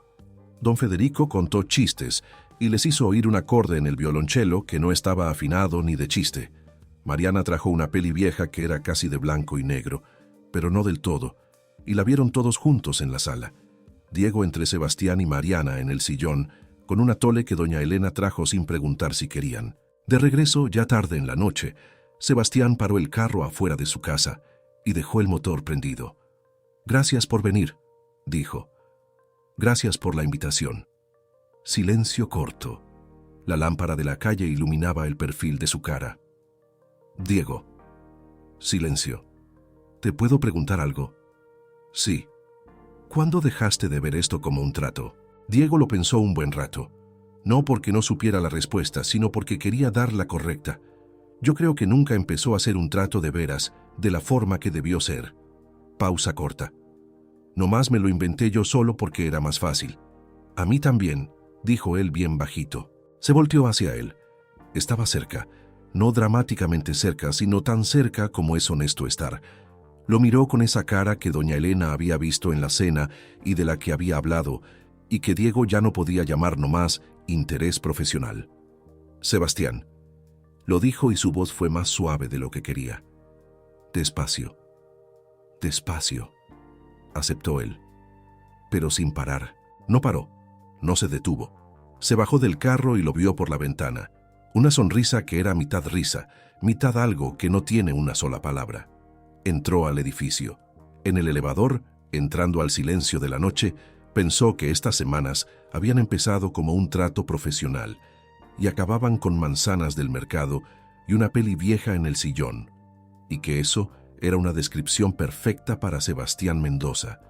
Don Federico contó chistes y les hizo oír un acorde en el violonchelo que no estaba afinado ni de chiste. Mariana trajo una peli vieja que era casi de blanco y negro, pero no del todo, y la vieron todos juntos en la sala. Diego entre Sebastián y Mariana en el sillón, con un atole que doña Elena trajo sin preguntar si querían. De regreso, ya tarde en la noche, Sebastián paró el carro afuera de su casa y dejó el motor prendido. «Gracias por venir», dijo. «Gracias por la invitación». Silencio corto. La lámpara de la calle iluminaba el perfil de su cara. «Diego». Silencio. «¿Te puedo preguntar algo?» «Sí». «¿Cuándo dejaste de ver esto como un trato?» Diego lo pensó un buen rato. No porque no supiera la respuesta, sino porque quería dar la correcta. «Yo creo que nunca empezó a ser un trato de veras, de la forma que debió ser». Pausa corta. «Nomás me lo inventé yo solo porque era más fácil». «A mí también», dijo él bien bajito. Se volteó hacia él. Estaba cerca, no dramáticamente cerca, sino tan cerca como es honesto estar. Lo miró con esa cara que doña Elena había visto en la cena y de la que había hablado, y que Diego ya no podía llamar nomás interés profesional. «Sebastián», lo dijo y su voz fue más suave de lo que quería. «Despacio». «Despacio», aceptó él. Pero sin parar. No paró, no se detuvo. Se bajó del carro y lo vio por la ventana. Una sonrisa que era mitad risa, mitad algo que no tiene una sola palabra. Entró al edificio. En el elevador, entrando al silencio de la noche, pensó que estas semanas habían empezado como un trato profesional y acababan con manzanas del mercado y una peli vieja en el sillón, y que eso era una descripción perfecta para Sebastián Mendoza,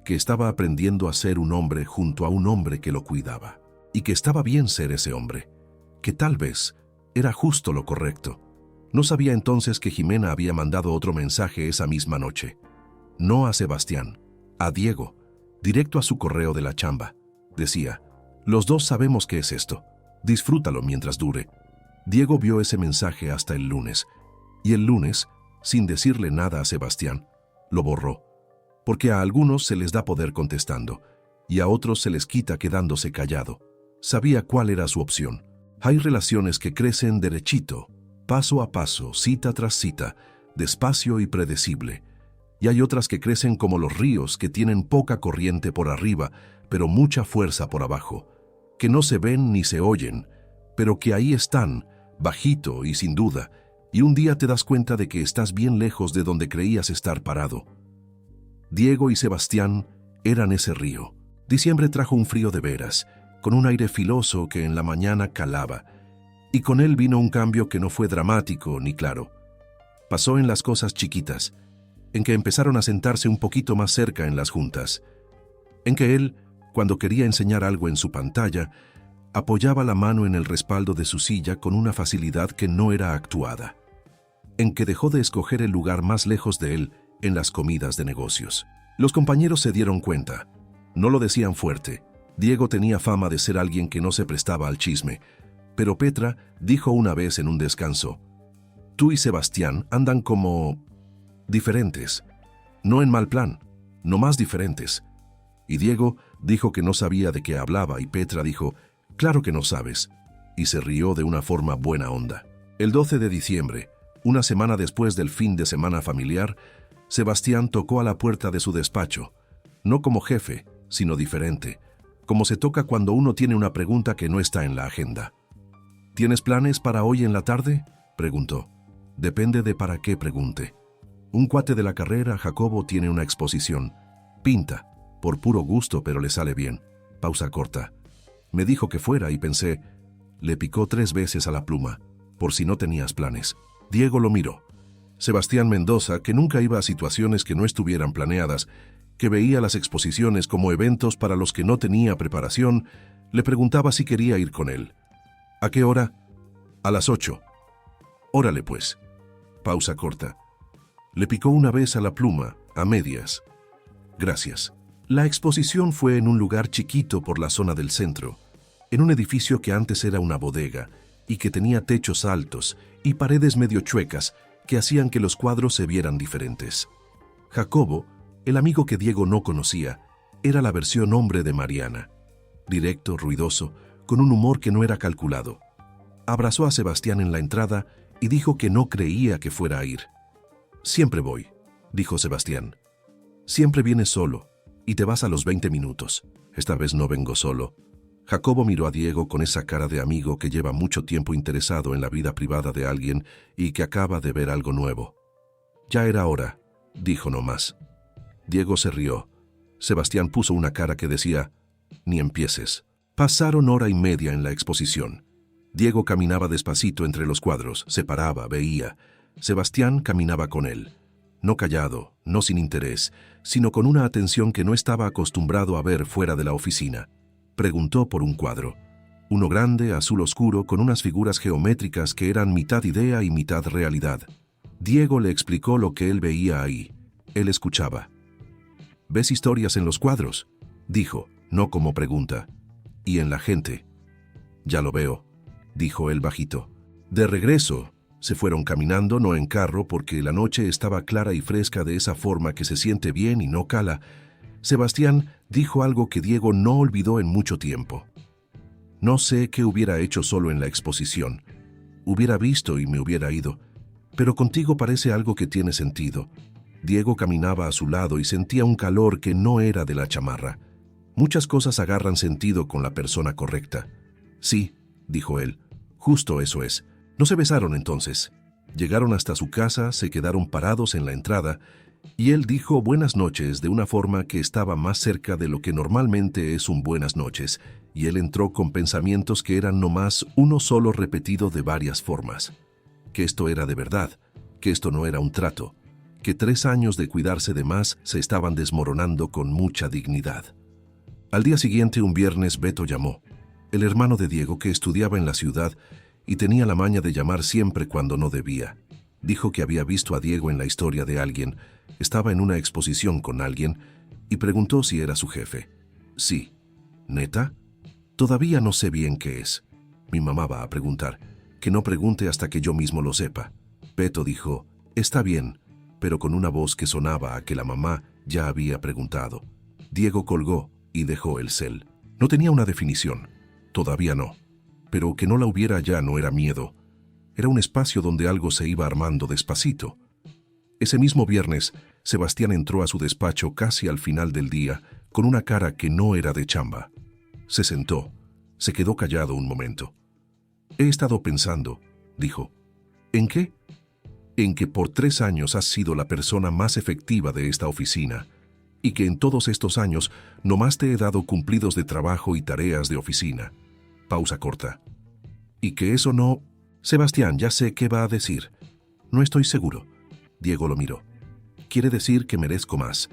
que estaba aprendiendo a ser un hombre junto a un hombre que lo cuidaba, y que estaba bien ser ese hombre, que tal vez era justo lo correcto. No sabía entonces que Jimena había mandado otro mensaje esa misma noche. No a Sebastián, a Diego, directo a su correo de la chamba. Decía: «Los dos sabemos qué es esto. Disfrútalo mientras dure». Diego vio ese mensaje hasta el lunes, y el lunes, sin decirle nada a Sebastián, lo borró, porque a algunos se les da poder contestando, y a otros se les quita quedándose callado. Sabía cuál era su opción. Hay relaciones que crecen derechito, paso a paso, cita tras cita, despacio y predecible, y hay otras que crecen como los ríos que tienen poca corriente por arriba, pero mucha fuerza por abajo, que no se ven ni se oyen, pero que ahí están, bajito y sin duda, y un día te das cuenta de que estás bien lejos de donde creías estar parado. Diego y Sebastián Eran ese río. Diciembre trajo un frío de veras, con un aire filoso que en la mañana calaba, y con él vino un cambio que no fue dramático ni claro. Pasó en las cosas chiquitas, en que empezaron a sentarse un poquito más cerca en las juntas, en que él, cuando quería enseñar algo en su pantalla, apoyaba la mano en el respaldo de su silla con una facilidad que no era actuada, en que dejó de escoger el lugar más lejos de él en las comidas de negocios. Los compañeros se dieron cuenta. No lo decían fuerte. Diego tenía fama de ser alguien que no se prestaba al chisme, pero Petra dijo una vez en un descanso: «Tú y Sebastián andan como diferentes, no en mal plan, nomás diferentes». Y Diego dijo que no sabía de qué hablaba y Petra dijo: «Claro que no sabes», y se rió de una forma buena onda. El 12 de diciembre, una semana después del fin de semana familiar, Sebastián tocó a la puerta de su despacho, no como jefe, sino diferente, como se toca cuando uno tiene una pregunta que no está en la agenda. «¿Tienes planes para hoy en la tarde?», preguntó. «Depende de para qué pregunte. Un cuate de la carrera, Jacobo, tiene una exposición. Pinta, por puro gusto, pero le sale bien». Pausa corta. Me dijo que fuera y pensé, le picó 3 veces a la pluma, por si no tenías planes. Diego lo miró. Sebastián Mendoza, que nunca iba a situaciones que no estuvieran planeadas, que veía las exposiciones como eventos para los que no tenía preparación, le preguntaba si quería ir con él. «¿A qué hora?». «A las 8». «Órale pues». Pausa corta. Le picó una vez a la pluma, a medias. «Gracias». La exposición fue en un lugar chiquito por la zona del centro, en un edificio que antes era una bodega y que tenía techos altos y paredes medio chuecas que hacían que los cuadros se vieran diferentes. Jacobo, el amigo que Diego no conocía, era la versión hombre de Mariana. Directo, ruidoso, con un humor que no era calculado. Abrazó a Sebastián en la entrada y dijo que no creía que fuera a ir. «Siempre voy», dijo Sebastián. «Siempre vienes solo y te vas a los 20 minutos. Esta vez no vengo solo». Jacobo miró a Diego con esa cara de amigo que lleva mucho tiempo interesado en la vida privada de alguien y que acaba de ver algo nuevo. «Ya era hora», dijo nomás. Diego se rió. Sebastián puso una cara que decía: «Ni empieces». Pasaron hora y media en la exposición. Diego caminaba despacito entre los cuadros, se paraba, veía. Sebastián caminaba con él. No callado, no sin interés, sino con una atención que no estaba acostumbrado a ver fuera de la oficina. Preguntó por un cuadro. Uno grande, azul oscuro, con unas figuras geométricas que eran mitad idea y mitad realidad. Diego le explicó lo que él veía ahí. Él escuchaba. «¿Ves historias en los cuadros?», dijo, no como pregunta. «¿Y en la gente?». «Ya lo veo», dijo él bajito. De regreso, se fueron caminando, no en carro, porque la noche estaba clara y fresca de esa forma que se siente bien y no cala. Sebastián dijo algo que Diego no olvidó en mucho tiempo. «No sé qué hubiera hecho solo en la exposición. Hubiera visto y me hubiera ido. Pero contigo parece algo que tiene sentido». Diego caminaba a su lado y sentía un calor que no era de la chamarra. Muchas cosas agarran sentido con la persona correcta. «Sí», dijo él, «justo eso es». No se besaron entonces. Llegaron hasta su casa, se quedaron parados en la entrada, y él dijo buenas noches de una forma que estaba más cerca de lo que normalmente es un buenas noches, y él entró con pensamientos que eran nomás uno solo repetido de varias formas. Que esto era de verdad, que esto no era un trato, que 3 años de cuidarse de más se estaban desmoronando con mucha dignidad. Al día siguiente, un viernes, Beto llamó. El hermano de Diego, que estudiaba en la ciudad y tenía la maña de llamar siempre cuando no debía. Dijo que había visto a Diego en la historia de alguien, estaba en una exposición con alguien y preguntó si era su jefe. «Sí». «¿Neta?». «Todavía no sé bien qué es. Mi mamá va a preguntar. Que no pregunte hasta que yo mismo lo sepa». Beto dijo: «Está bien», pero con una voz que sonaba a que la mamá ya había preguntado. Diego colgó y dejó el cel. No tenía una definición. Todavía no. Pero que no la hubiera ya no era miedo. Era un espacio donde algo se iba armando despacito. Ese mismo viernes, Sebastián entró a su despacho casi al final del día, con una cara que no era de chamba. Se sentó. Se quedó callado un momento. «He estado pensando», dijo. «¿En qué?». «En que por 3 años has sido la persona más efectiva de esta oficina. y que en todos estos años nomás te he dado cumplidos de trabajo y tareas de oficina. Pausa corta. Y que eso no... Sebastián, ya sé qué va a decir. No estoy seguro. Diego lo miró. Quiere decir que merezco más,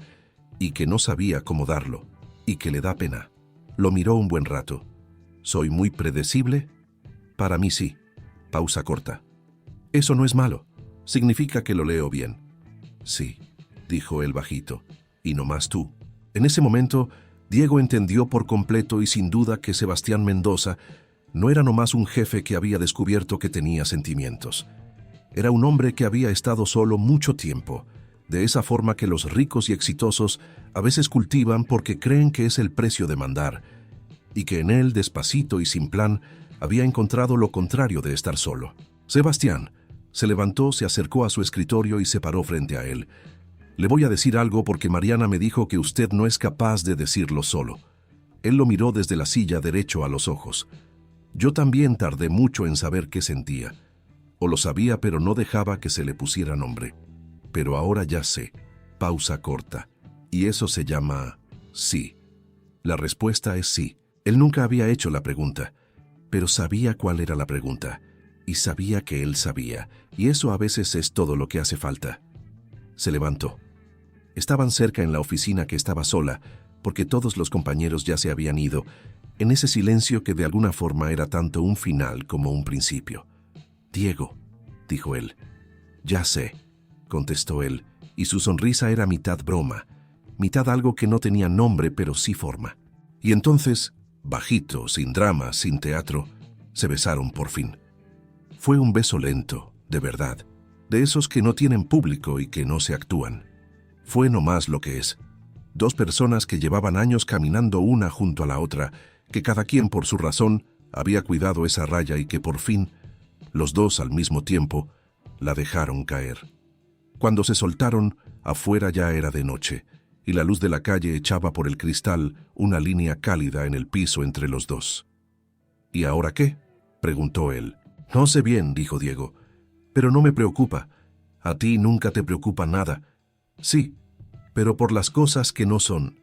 y que no sabía cómo darlo, y que le da pena. Lo miró un buen rato. ¿Soy muy predecible? Para mí sí. Pausa corta. Eso no es malo. Significa que lo leo bien. Sí, dijo él bajito. Y no más tú. En ese momento, Diego entendió por completo y sin duda que Sebastián Mendoza no era nomás un jefe que había descubierto que tenía sentimientos. Era un hombre que había estado solo mucho tiempo, de esa forma que los ricos y exitosos a veces cultivan porque creen que es el precio de mandar, y que en él, despacito y sin plan, había encontrado lo contrario de estar solo. Sebastián se levantó, se acercó a su escritorio y se paró frente a él. Le voy a decir algo porque Mariana me dijo que usted no es capaz de decirlo solo. Él lo miró desde la silla derecho a los ojos. Yo también tardé mucho en saber qué sentía. O lo sabía, pero no dejaba que se le pusiera nombre. Pero ahora ya sé. Pausa corta. Y eso se llama sí. La respuesta es sí. Él nunca había hecho la pregunta, pero sabía cuál era la pregunta. Y sabía que él sabía. Y eso a veces es todo lo que hace falta. Se levantó. Estaban cerca en la oficina que estaba sola, porque todos los compañeros ya se habían ido, en ese silencio que de alguna forma era tanto un final como un principio. Diego, dijo él. Ya sé, contestó él, y su sonrisa era mitad broma, mitad algo que no tenía nombre pero sí forma. Y entonces, bajito, sin drama, sin teatro, se besaron por fin. Fue un beso lento, de verdad, de esos que no tienen público y que no se actúan. Fue nomás lo que es. Dos personas que llevaban años caminando una junto a la otra, que cada quien por su razón había cuidado esa raya y que por fin, los dos al mismo tiempo, la dejaron caer. Cuando se soltaron, afuera ya era de noche, y la luz de la calle echaba por el cristal una línea cálida en el piso entre los dos. ¿Y ahora qué?, preguntó él. No sé bien, dijo Diego, pero no me preocupa. A ti nunca te preocupa nada. Sí, pero por las cosas que no son.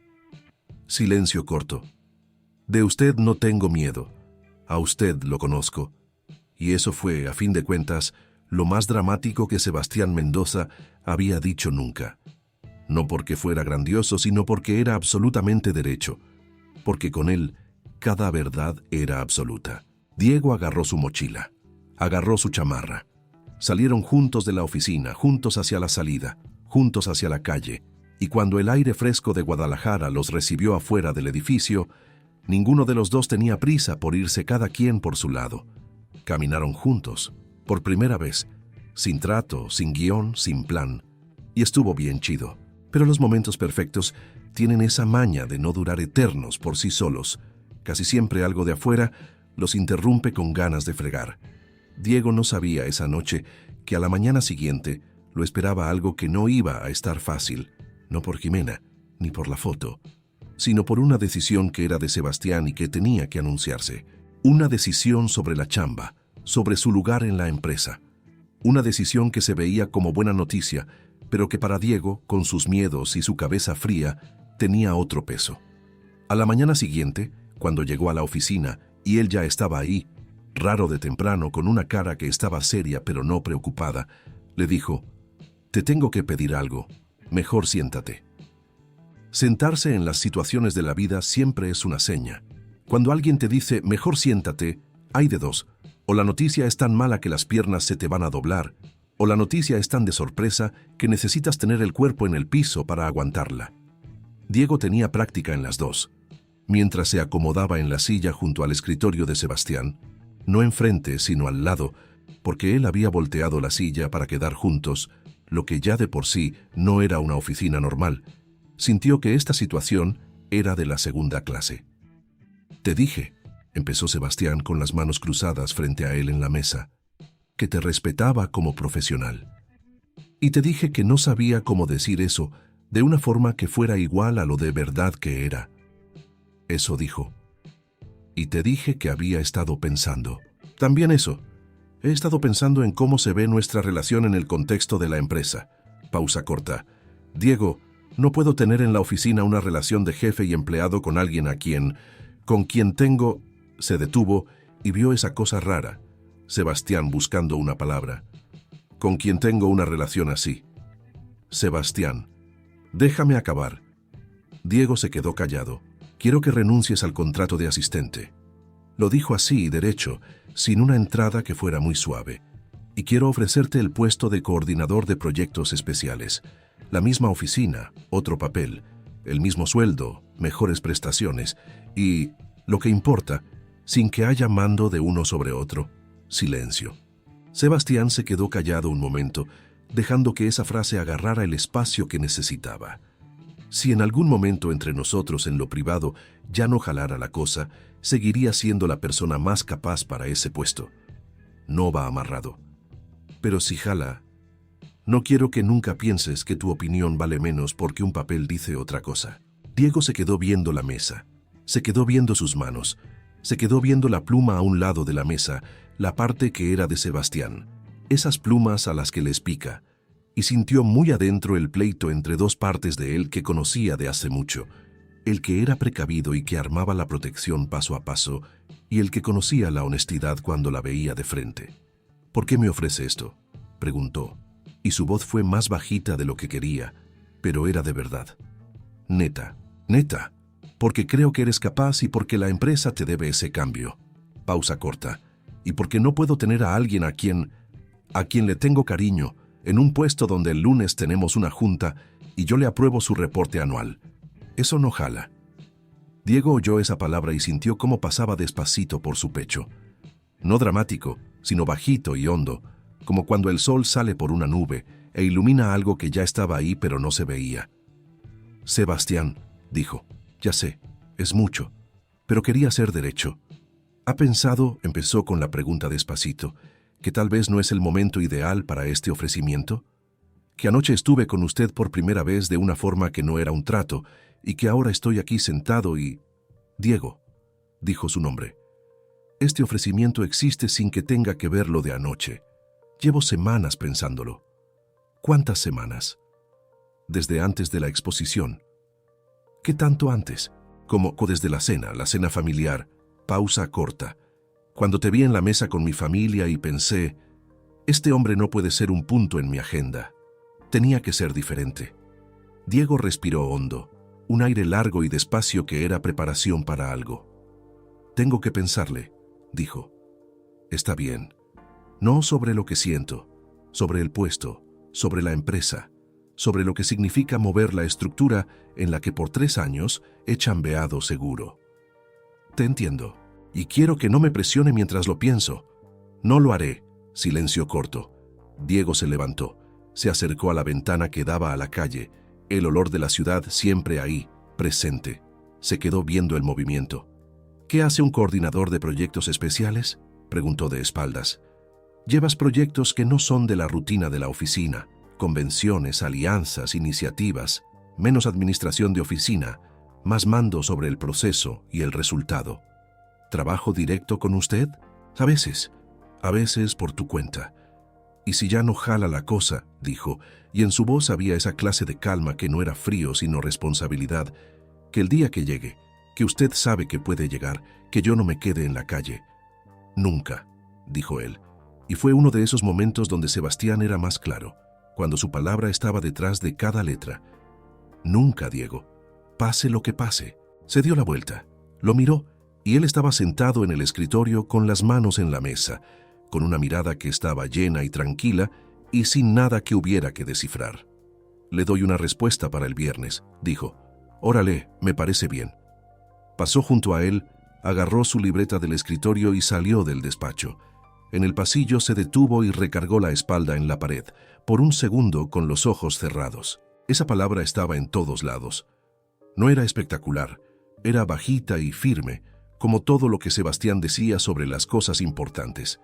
Silencio corto. De usted no tengo miedo. A usted lo conozco. Y eso fue, a fin de cuentas, lo más dramático que Sebastián Mendoza había dicho nunca. No porque fuera grandioso, sino porque era absolutamente derecho. Porque con él, cada verdad era absoluta. Diego agarró su mochila. Agarró su chamarra. Salieron juntos de la oficina, juntos hacia la salida, juntos hacia la calle, y cuando el aire fresco de Guadalajara los recibió afuera del edificio, ninguno de los dos tenía prisa por irse cada quien por su lado. Caminaron juntos, por primera vez, sin trato, sin guión, sin plan, y estuvo bien chido. Pero los momentos perfectos tienen esa maña de no durar eternos por sí solos. Casi siempre algo de afuera los interrumpe con ganas de fregar. Diego no sabía esa noche que a la mañana siguiente lo esperaba algo que no iba a estar fácil, no por Jimena, ni por la foto, sino por una decisión que era de Sebastián y que tenía que anunciarse. Una decisión sobre la chamba, sobre su lugar en la empresa. Una decisión que se veía como buena noticia, pero que para Diego, con sus miedos y su cabeza fría, tenía otro peso. A la mañana siguiente, cuando llegó a la oficina y él ya estaba ahí, raro de temprano, con una cara que estaba seria pero no preocupada, le dijo: «Te tengo que pedir algo. Mejor siéntate». Sentarse en las situaciones de la vida siempre es una seña. Cuando alguien te dice «mejor siéntate», hay de dos: o la noticia es tan mala que las piernas se te van a doblar, o la noticia es tan de sorpresa que necesitas tener el cuerpo en el piso para aguantarla. Diego tenía práctica en las dos. Mientras se acomodaba en la silla junto al escritorio de Sebastián, no enfrente sino al lado, porque él había volteado la silla para quedar juntos, lo que ya de por sí no era una oficina normal, sintió que esta situación era de la segunda clase. «Te dije», empezó Sebastián con las manos cruzadas frente a él en la mesa, «que te respetaba como profesional. Y te dije que no sabía cómo decir eso de una forma que fuera igual a lo de verdad que era». Eso dijo. «Y te dije que había estado pensando». «También eso. He estado pensando en cómo se ve nuestra relación en el contexto de la empresa». Pausa corta. «Diego, No puedo tener en la oficina una relación de jefe y empleado con alguien con quien tengo... Se detuvo y vio esa cosa rara. Sebastián buscando una palabra. Con quien tengo una relación así. Sebastián, déjame acabar. Diego se quedó callado. Quiero que renuncies al contrato de asistente. Lo dijo así, derecho, sin una entrada que fuera muy suave. Y quiero ofrecerte el puesto de coordinador de proyectos especiales. La misma oficina, otro papel, el mismo sueldo, mejores prestaciones y, lo que importa, sin que haya mando de uno sobre otro, silencio. Sebastián se quedó callado un momento, dejando que esa frase agarrara el espacio que necesitaba. Si en algún momento entre nosotros en lo privado ya no jalara la cosa, seguiría siendo la persona más capaz para ese puesto. No va amarrado. Pero si jala, no quiero que nunca pienses que tu opinión vale menos porque un papel dice otra cosa. Diego se quedó viendo la mesa, se quedó viendo sus manos, se quedó viendo la pluma a un lado de la mesa, la parte que era de Sebastián, esas plumas a las que les pica, y sintió muy adentro el pleito entre dos partes de él que conocía de hace mucho, el que era precavido y que armaba la protección paso a paso, y el que conocía la honestidad cuando la veía de frente. ¿Por qué me ofrece esto?, preguntó, y su voz fue más bajita de lo que quería, pero era de verdad. Neta, porque creo que eres capaz y porque la empresa te debe ese cambio. Pausa corta. Y porque no puedo tener a alguien a quien le tengo cariño, en un puesto donde el lunes tenemos una junta y yo le apruebo su reporte anual. Eso no jala. Diego oyó esa palabra y sintió cómo pasaba despacito por su pecho. No dramático, sino bajito y hondo, como cuando el sol sale por una nube e ilumina algo que ya estaba ahí pero no se veía. Sebastián, dijo, ya sé, es mucho, pero quería ser derecho. ¿Ha pensado, empezó con la pregunta despacito, que tal vez no es el momento ideal para este ofrecimiento? Que anoche estuve con usted por primera vez de una forma que no era un trato y que ahora estoy aquí sentado y... Diego, dijo su nombre. Este ofrecimiento existe sin que tenga que ver lo de anoche. Llevo semanas pensándolo. ¿Cuántas semanas? Desde antes de la exposición. ¿Qué tanto antes? Como desde la cena familiar. Pausa corta. Cuando te vi en la mesa con mi familia y pensé, este hombre no puede ser un punto en mi agenda. Tenía que ser diferente. Diego respiró hondo, un aire largo y despacio que era preparación para algo. Tengo que pensarle, dijo. Está bien. No sobre lo que siento, sobre el puesto, sobre la empresa, sobre lo que significa mover la estructura en la que por 3 años he chambeado seguro. Te entiendo, y quiero que no me presione mientras lo pienso. No lo haré. Silencio corto. Diego se levantó, se acercó a la ventana que daba a la calle, el olor de la ciudad siempre ahí, presente. Se quedó viendo el movimiento. ¿Qué hace un coordinador de proyectos especiales?, preguntó de espaldas. Llevas proyectos que no son de la rutina de la oficina, convenciones, alianzas, iniciativas, menos administración de oficina, más mando sobre el proceso y el resultado. ¿Trabajo directo con usted? A veces por tu cuenta. Y si ya no jala la cosa, dijo, y en su voz había esa clase de calma que no era frío sino responsabilidad, que el día que llegue, que usted sabe que puede llegar, que yo no me quede en la calle. Nunca, dijo él, y fue uno de esos momentos donde Sebastián era más claro, cuando su palabra estaba detrás de cada letra. Nunca, Diego. Pase lo que pase. Se dio la vuelta, lo miró, y él estaba sentado en el escritorio con las manos en la mesa, con una mirada que estaba llena y tranquila y sin nada que hubiera que descifrar. Le doy una respuesta para el viernes, dijo. Órale, me parece bien. Pasó junto a él, agarró su libreta del escritorio y salió del despacho. En el pasillo se detuvo y recargó la espalda en la pared, por un segundo con los ojos cerrados. Esa palabra estaba en todos lados. No era espectacular, era bajita y firme, como todo lo que Sebastián decía sobre las cosas importantes.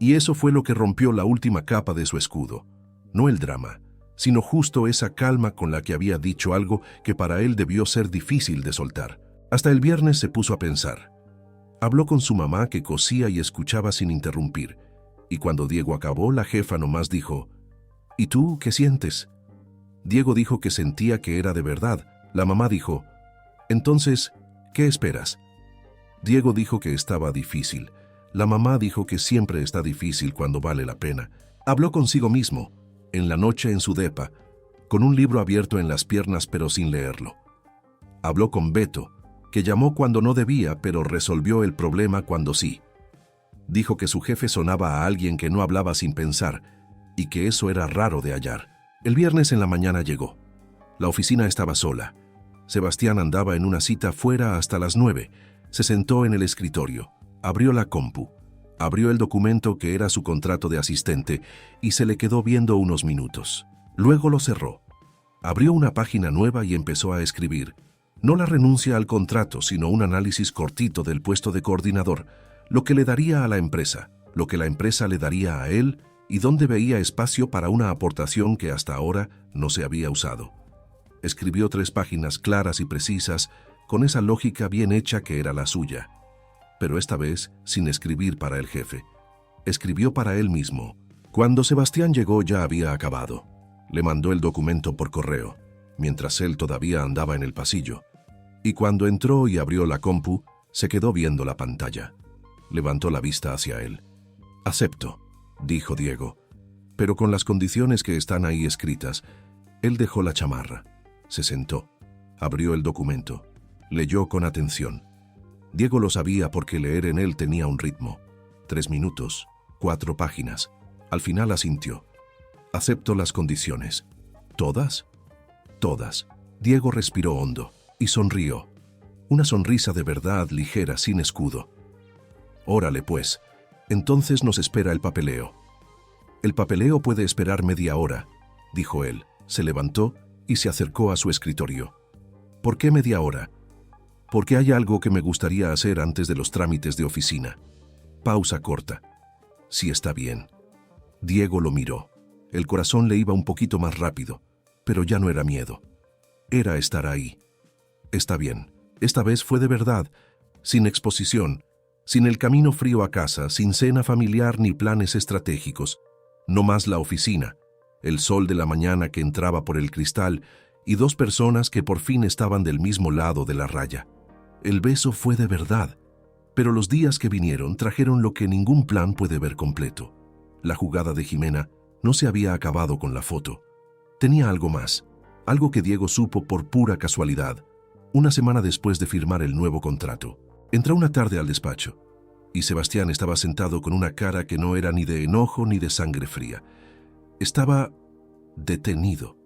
Y eso fue lo que rompió la última capa de su escudo. No el drama, sino justo esa calma con la que había dicho algo que para él debió ser difícil de soltar. Hasta el viernes se puso a pensar. Habló con su mamá que cosía y escuchaba sin interrumpir, y cuando Diego acabó, la jefa nomás dijo, ¿y tú qué sientes? Diego dijo que sentía que era de verdad. La mamá dijo, «Entonces, ¿qué esperas?» Diego dijo que estaba difícil. La mamá dijo que siempre está difícil cuando vale la pena. Habló consigo mismo, en la noche en su depa, con un libro abierto en las piernas pero sin leerlo. Habló con Beto, que llamó cuando no debía pero resolvió el problema cuando sí. Dijo que su jefe sonaba a alguien que no hablaba sin pensar y que eso era raro de hallar. El viernes en la mañana llegó. La oficina estaba sola. Sebastián andaba en una cita fuera hasta las 9. Se sentó en el escritorio, abrió la compu, abrió el documento que era su contrato de asistente y se le quedó viendo unos minutos. Luego lo cerró. Abrió una página nueva y empezó a escribir. No la renuncia al contrato, sino un análisis cortito del puesto de coordinador, lo que le daría a la empresa, lo que la empresa le daría a él y dónde veía espacio para una aportación que hasta ahora no se había usado. Escribió 3 páginas claras y precisas, con esa lógica bien hecha que era la suya. Pero esta vez sin escribir para el jefe. Escribió para él mismo. Cuando Sebastián llegó ya había acabado. Le mandó el documento por correo, mientras él todavía andaba en el pasillo. Y cuando entró y abrió la compu, se quedó viendo la pantalla. Levantó la vista hacia él. «Acepto», dijo Diego, pero con las condiciones que están ahí escritas. Él dejó la chamarra, se sentó, abrió el documento, leyó con atención. Diego lo sabía porque leer en él tenía un ritmo. 3 minutos, 4 páginas. Al final asintió. «Acepto las condiciones». «¿Todas?» «Todas». Diego respiró hondo y sonrió. Una sonrisa de verdad ligera, sin escudo. «Órale pues, entonces nos espera el papeleo». «El papeleo puede esperar media hora», dijo él. Se levantó y se acercó a su escritorio. «¿Por qué media hora?» «Porque hay algo que me gustaría hacer antes de los trámites de oficina». Pausa corta. «Sí, está bien». Diego lo miró. El corazón le iba un poquito más rápido, pero ya no era miedo. Era estar ahí. «Está bien». Esta vez fue de verdad, sin exposición, sin el camino frío a casa, sin cena familiar ni planes estratégicos. No más la oficina, el sol de la mañana que entraba por el cristal y 2 personas que por fin estaban del mismo lado de la raya. El beso fue de verdad, pero los días que vinieron trajeron lo que ningún plan puede ver completo. La jugada de Jimena no se había acabado con la foto. Tenía algo más, algo que Diego supo por pura casualidad, una semana después de firmar el nuevo contrato. Entró una tarde al despacho, y Sebastián estaba sentado con una cara que no era ni de enojo ni de sangre fría. Estaba detenido,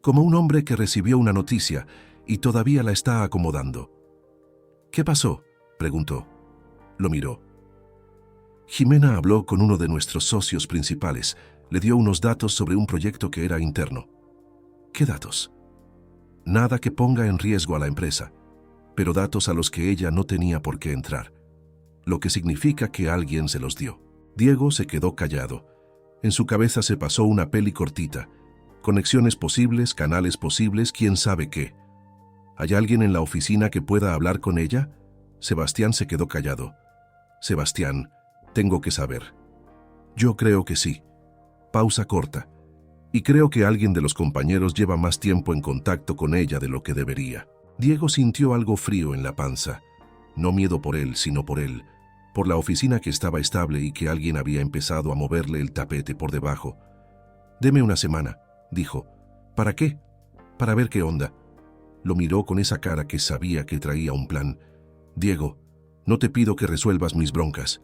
como un hombre que recibió una noticia y todavía la está acomodando. «¿Qué pasó?», preguntó. Lo miró. «Jimena habló con uno de nuestros socios principales. Le dio unos datos sobre un proyecto que era interno». «¿Qué datos?» «Nada que ponga en riesgo a la empresa, pero datos a los que ella no tenía por qué entrar. Lo que significa que alguien se los dio». Diego se quedó callado. En su cabeza se pasó una peli cortita. Conexiones posibles, canales posibles, quién sabe qué. ¿Hay alguien en la oficina que pueda hablar con ella? Sebastián se quedó callado. «Sebastián, tengo que saber». «Yo creo que sí». Pausa corta. «Y creo que alguien de los compañeros lleva más tiempo en contacto con ella de lo que debería». Diego sintió algo frío en la panza. No miedo por él, sino por él. Por la oficina que estaba estable y que alguien había empezado a moverle el tapete por debajo. «Deme una semana», dijo. «¿Para qué?» «Para ver qué onda». Lo miró con esa cara que sabía que traía un plan. «Diego, no te pido que resuelvas mis broncas».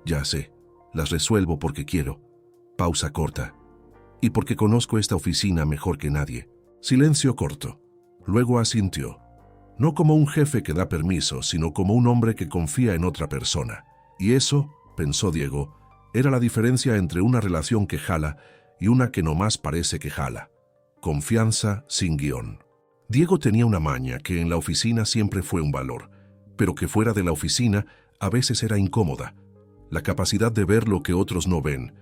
«Ya sé, las resuelvo porque quiero». Pausa corta. «Y porque conozco esta oficina mejor que nadie». Silencio corto. Luego asintió. No como un jefe que da permiso, sino como un hombre que confía en otra persona. Y eso, pensó Diego, era la diferencia entre una relación que jala y una que nomás parece que jala. Confianza sin guión. Diego tenía una maña que en la oficina siempre fue un valor, pero que fuera de la oficina a veces era incómoda. La capacidad de ver lo que otros no ven.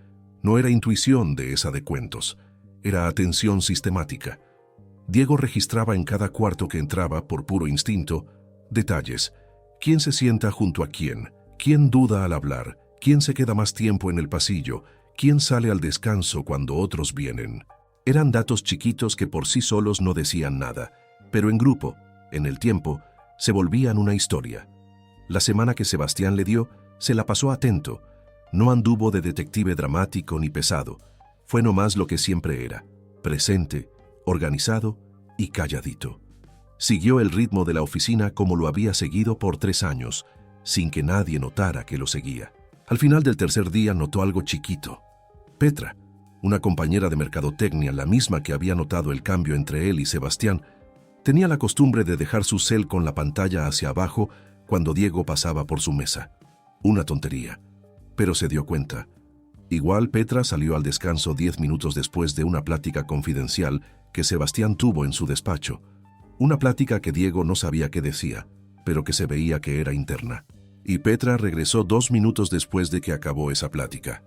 No era intuición de esa de cuentos, era atención sistemática. Diego registraba en cada cuarto que entraba, por puro instinto, detalles. ¿Quién se sienta junto a quién? ¿Quién duda al hablar? ¿Quién se queda más tiempo en el pasillo? ¿Quién sale al descanso cuando otros vienen? Eran datos chiquitos que por sí solos no decían nada, pero en grupo, en el tiempo, se volvían una historia. La semana que Sebastián le dio, se la pasó atento. No anduvo de detective dramático ni pesado. Fue nomás lo que siempre era, presente, organizado y calladito. Siguió el ritmo de la oficina como lo había seguido por 3 años, sin que nadie notara que lo seguía. Al final del tercer día notó algo chiquito. Petra, una compañera de mercadotecnia, la misma que había notado el cambio entre él y Sebastián, tenía la costumbre de dejar su cel con la pantalla hacia abajo cuando Diego pasaba por su mesa. Una tontería, pero se dio cuenta. Igual Petra salió al descanso 10 minutos después de una plática confidencial que Sebastián tuvo en su despacho. Una plática que Diego no sabía qué decía, pero que se veía que era interna. Y Petra regresó 2 minutos después de que acabó esa plática.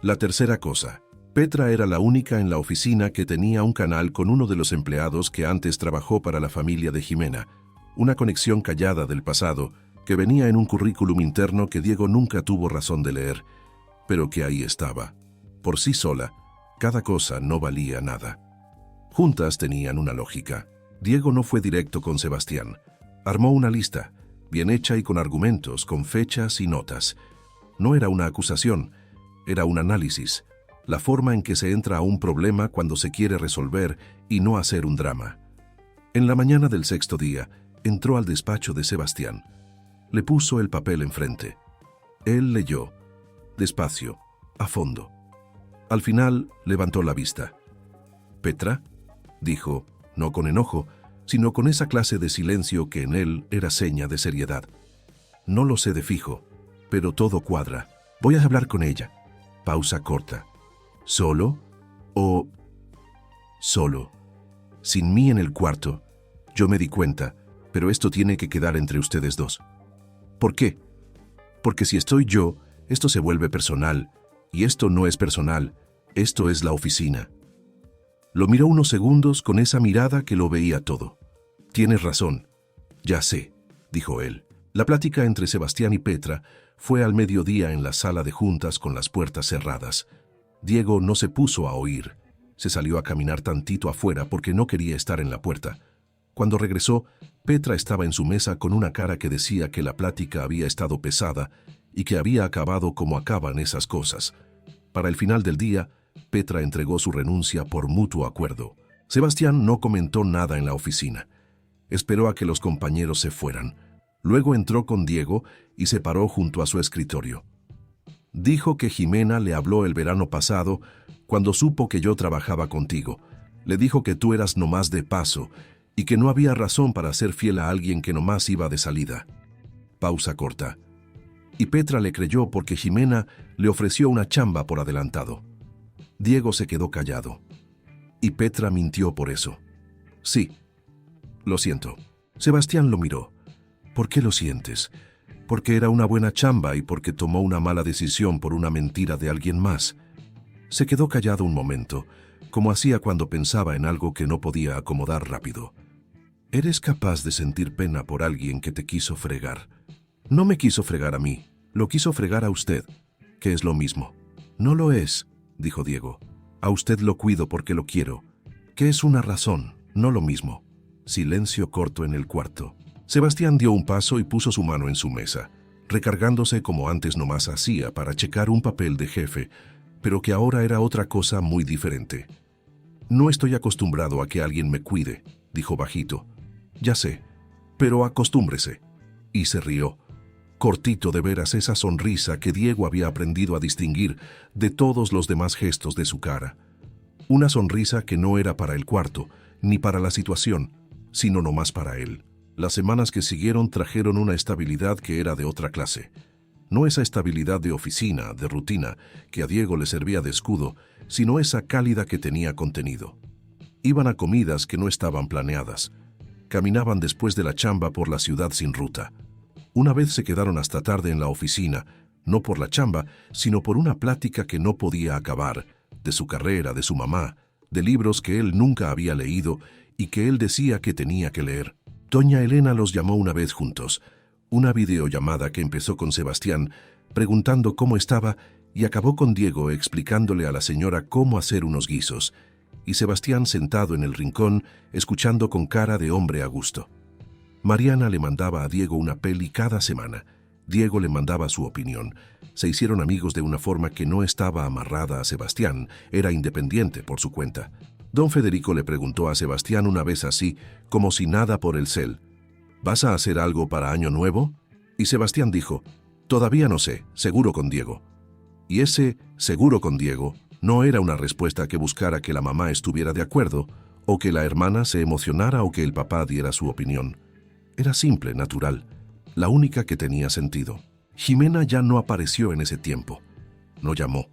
La tercera cosa. Petra era la única en la oficina que tenía un canal con uno de los empleados que antes trabajó para la familia de Jimena, una conexión callada del pasado que venía en un currículum interno que Diego nunca tuvo razón de leer, pero que ahí estaba. Por sí sola, cada cosa no valía nada. Juntas tenían una lógica. Diego no fue directo con Sebastián. Armó una lista, bien hecha y con argumentos, con fechas y notas. No era una acusación, era un análisis. La forma en que se entra a un problema cuando se quiere resolver y no hacer un drama. En la mañana del 6.º día, entró al despacho de Sebastián. Le puso el papel enfrente. Él leyó, despacio, a fondo. Al final, levantó la vista. «¿Petra?», dijo, no con enojo, sino con esa clase de silencio que en él era seña de seriedad. «No lo sé de fijo, pero todo cuadra. Voy a hablar con ella». Pausa corta. ¿Solo? ¿O solo? Sin mí en el cuarto. Yo me di cuenta, pero esto tiene que quedar entre ustedes dos. ¿Por qué? Porque si estoy yo, esto se vuelve personal, y esto no es personal, esto es la oficina. Lo miró unos segundos con esa mirada que lo veía todo. Tienes razón. Ya sé, dijo él. La plática entre Sebastián y Petra fue al mediodía en la sala de juntas con las puertas cerradas. Diego no se puso a oír. Se salió a caminar tantito afuera porque no quería estar en la puerta. Cuando regresó, Petra estaba en su mesa con una cara que decía que la plática había estado pesada y que había acabado como acaban esas cosas. Para el final del día, Petra entregó su renuncia por mutuo acuerdo. Sebastián no comentó nada en la oficina. Esperó a que los compañeros se fueran. Luego entró con Diego y se paró junto a su escritorio. Dijo que Jimena le habló el verano pasado cuando supo que yo trabajaba contigo. Le dijo que tú eras nomás de paso y que no había razón para ser fiel a alguien que nomás iba de salida. Pausa corta. Y Petra le creyó porque Jimena le ofreció una chamba por adelantado. Diego se quedó callado. Y Petra mintió por eso. Sí. Lo siento. Sebastián lo miró. ¿Por qué lo sientes? Porque era una buena chamba y porque tomó una mala decisión por una mentira de alguien más. Se quedó callado un momento, como hacía cuando pensaba en algo que no podía acomodar rápido. ¿Eres capaz de sentir pena por alguien que te quiso fregar? No me quiso fregar a mí, lo quiso fregar a usted, que es lo mismo. No lo es, dijo Diego. A usted lo cuido porque lo quiero, que es una razón, no lo mismo. Silencio corto en el cuarto. Sebastián dio un paso y puso su mano en su mesa, recargándose como antes nomás hacía para checar un papel de jefe, pero que ahora era otra cosa muy diferente. No estoy acostumbrado a que alguien me cuide, dijo bajito. Ya sé, pero acostúmbrese. Y se rió. Cortito de veras esa sonrisa que Diego había aprendido a distinguir de todos los demás gestos de su cara. Una sonrisa que no era para el cuarto, ni para la situación, sino nomás para él. Las semanas que siguieron trajeron una estabilidad que era de otra clase. No esa estabilidad de oficina, de rutina, que a Diego le servía de escudo, sino esa cálida que tenía contenido. Iban a comidas que no estaban planeadas. Caminaban después de la chamba por la ciudad sin ruta. Una vez se quedaron hasta tarde en la oficina, no por la chamba, sino por una plática que no podía acabar, de su carrera, de su mamá, de libros que él nunca había leído y que él decía que tenía que leer. Doña Elena los llamó una vez juntos, una videollamada que empezó con Sebastián, preguntando cómo estaba y acabó con Diego explicándole a la señora cómo hacer unos guisos, y Sebastián sentado en el rincón, escuchando con cara de hombre a gusto. Mariana le mandaba a Diego una peli cada semana. Diego le mandaba su opinión. Se hicieron amigos de una forma que no estaba amarrada a Sebastián, era independiente por su cuenta. Don Federico le preguntó a Sebastián una vez así, como si nada por el cel: ¿vas a hacer algo para Año Nuevo? Y Sebastián dijo: todavía no sé, seguro con Diego. Y ese seguro con Diego no era una respuesta que buscara que la mamá estuviera de acuerdo, o que la hermana se emocionara o que el papá diera su opinión. Era simple, natural, la única que tenía sentido. Jimena ya no apareció en ese tiempo. No llamó,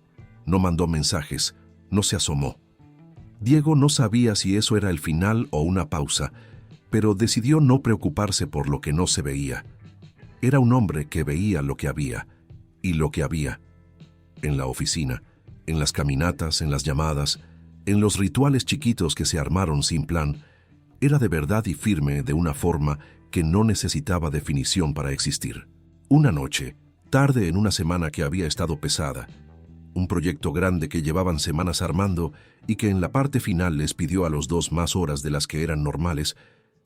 no mandó mensajes, no se asomó. Diego no sabía si eso era el final o una pausa, pero decidió no preocuparse por lo que no se veía. Era un hombre que veía lo que había, y lo que había. En la oficina, en las caminatas, en las llamadas, en los rituales chiquitos que se armaron sin plan, era de verdad y firme de una forma que no necesitaba definición para existir. Una noche, tarde en una semana que había estado pesada, un proyecto grande que llevaban semanas armando y que en la parte final les pidió a los dos más horas de las que eran normales,